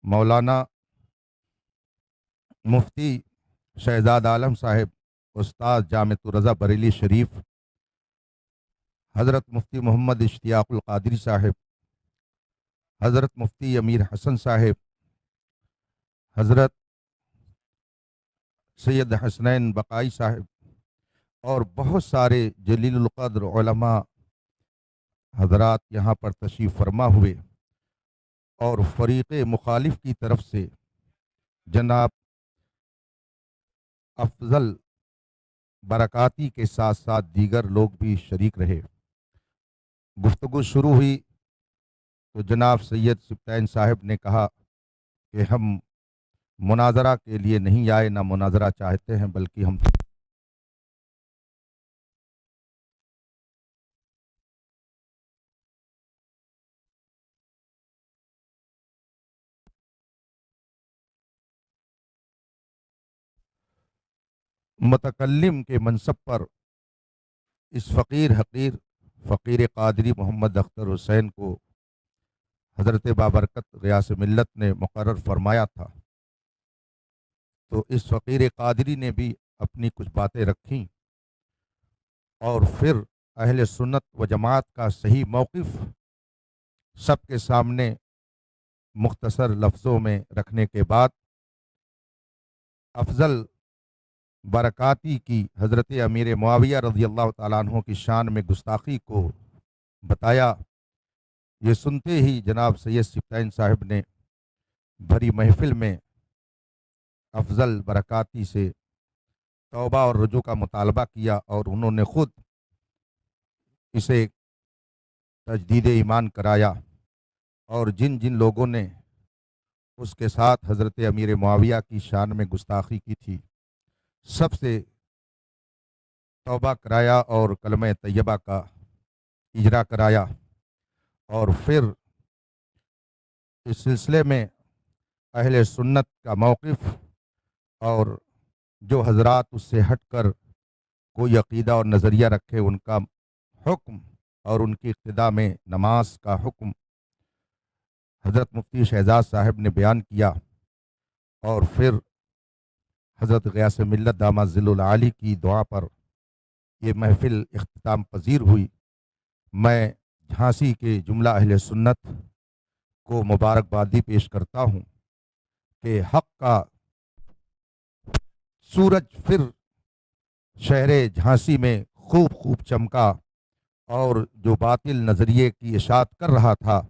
مولانا مفتی شہزاد عالم صاحب، استاد جامعۃ الرضا بریلی شریف، حضرت مفتی محمد اشتیاق القادری صاحب، حضرت مفتی امیر حسن صاحب، حضرت سید حسنین بقائی صاحب، اور بہت سارے جلیل القدر علماء حضرات یہاں پر تشریف فرما ہوئے، اور فریق مخالف کی طرف سے جناب افضل برکاتی کے ساتھ ساتھ دیگر لوگ بھی شریک رہے۔ گفتگو شروع ہوئی تو جناب سید سبطین صاحب نے کہا کہ ہم مناظرہ کے لیے نہیں آئے، نہ مناظرہ چاہتے ہیں، بلکہ ہم متکلم کے منصب پر اس فقیر حقیر فقیر قادری محمد اختر حسین کو حضرت بابرکت غیاث ملت نے مقرر فرمایا تھا، تو اس فقیر قادری نے بھی اپنی کچھ باتیں رکھیں، اور پھر اہل سنت و جماعت کا صحیح موقف سب کے سامنے مختصر لفظوں میں رکھنے کے بعد افضل برکاتی کی حضرت امیر معاویہ رضی اللہ تعالیٰ عنہ کی شان میں گستاخی کو بتایا۔ یہ سنتے ہی جناب سید سبطین صاحب نے بھری محفل میں افضل برکاتی سے توبہ اور رجوع کا مطالبہ کیا، اور انہوں نے خود اسے تجدید ایمان کرایا، اور جن جن لوگوں نے اس کے ساتھ حضرت امیر معاویہ کی شان میں گستاخی کی تھی سب سے توبہ کرایا اور کلمہ طیبہ کا اجرا کرایا، اور پھر اس سلسلے میں اہل سنت کا موقف اور جو حضرات اس سے ہٹ کر کوئی عقیدہ اور نظریہ رکھے ان کا حکم اور ان کی اقتداء میں نماز کا حکم حضرت مفتی شہزاد صاحب نے بیان کیا، اور پھر حضرت غیاث ملت دامہ ذل العالی کی دعا پر یہ محفل اختتام پذیر ہوئی۔ میں جھانسی کے جملہ اہل سنت کو مبارکبادی پیش کرتا ہوں کہ حق کا سورج پھر شہر جھانسی میں خوب چمکا، اور جو باطل نظریے کی اشاعت کر رہا تھا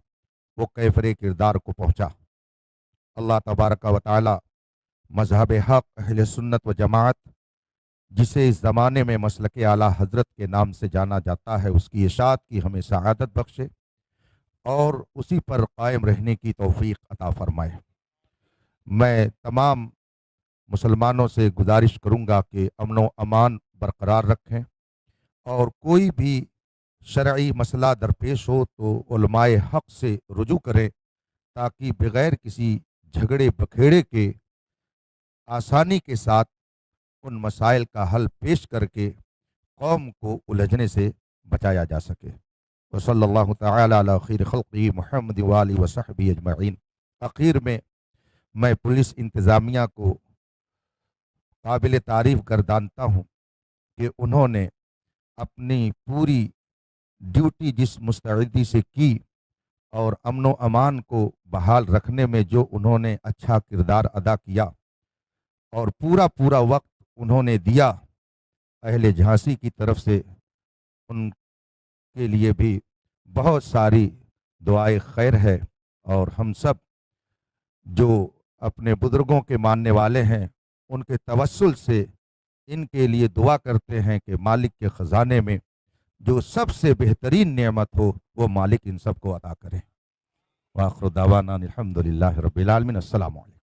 وہ کیفر کردار کو پہنچا۔ اللہ تبارک و تعالی مذہب حق اہل سنت و جماعت، جسے اس زمانے میں مسلک اعلیٰ حضرت کے نام سے جانا جاتا ہے، اس کی اشاعت کی ہمیں سعادت بخشے، اور اسی پر قائم رہنے کی توفیق عطا فرمائے۔ میں تمام مسلمانوں سے گزارش کروں گا کہ امن و امان برقرار رکھیں، اور کوئی بھی شرعی مسئلہ درپیش ہو تو علماء حق سے رجوع کریں، تاکہ بغیر کسی جھگڑے بکھیڑے کے آسانی کے ساتھ ان مسائل کا حل پیش کر کے قوم کو الجھنے سے بچایا جا سکے۔ وصلی اللہ تعالی علی خیر خلقہ محمد وآلہ وصحبہ اجمعین۔ اخیر میں پولیس انتظامیہ کو قابل تعریف گردانتا ہوں کہ انہوں نے اپنی پوری ڈیوٹی جس مستعدی سے کی، اور امن و امان کو بحال رکھنے میں جو انہوں نے اچھا کردار ادا کیا اور پورا وقت انہوں نے دیا، اہل جھانسی کی طرف سے ان کے لیے بھی بہت ساری دعائے خیر ہے، اور ہم سب جو اپنے بزرگوں کے ماننے والے ہیں ان کے توسل سے ان کے لیے دعا کرتے ہیں کہ مالک کے خزانے میں جو سب سے بہترین نعمت ہو وہ مالک ان سب کو عطا کرے۔ وآخر دعوانا الحمدللہ رب العالمین۔ السلام علیکم۔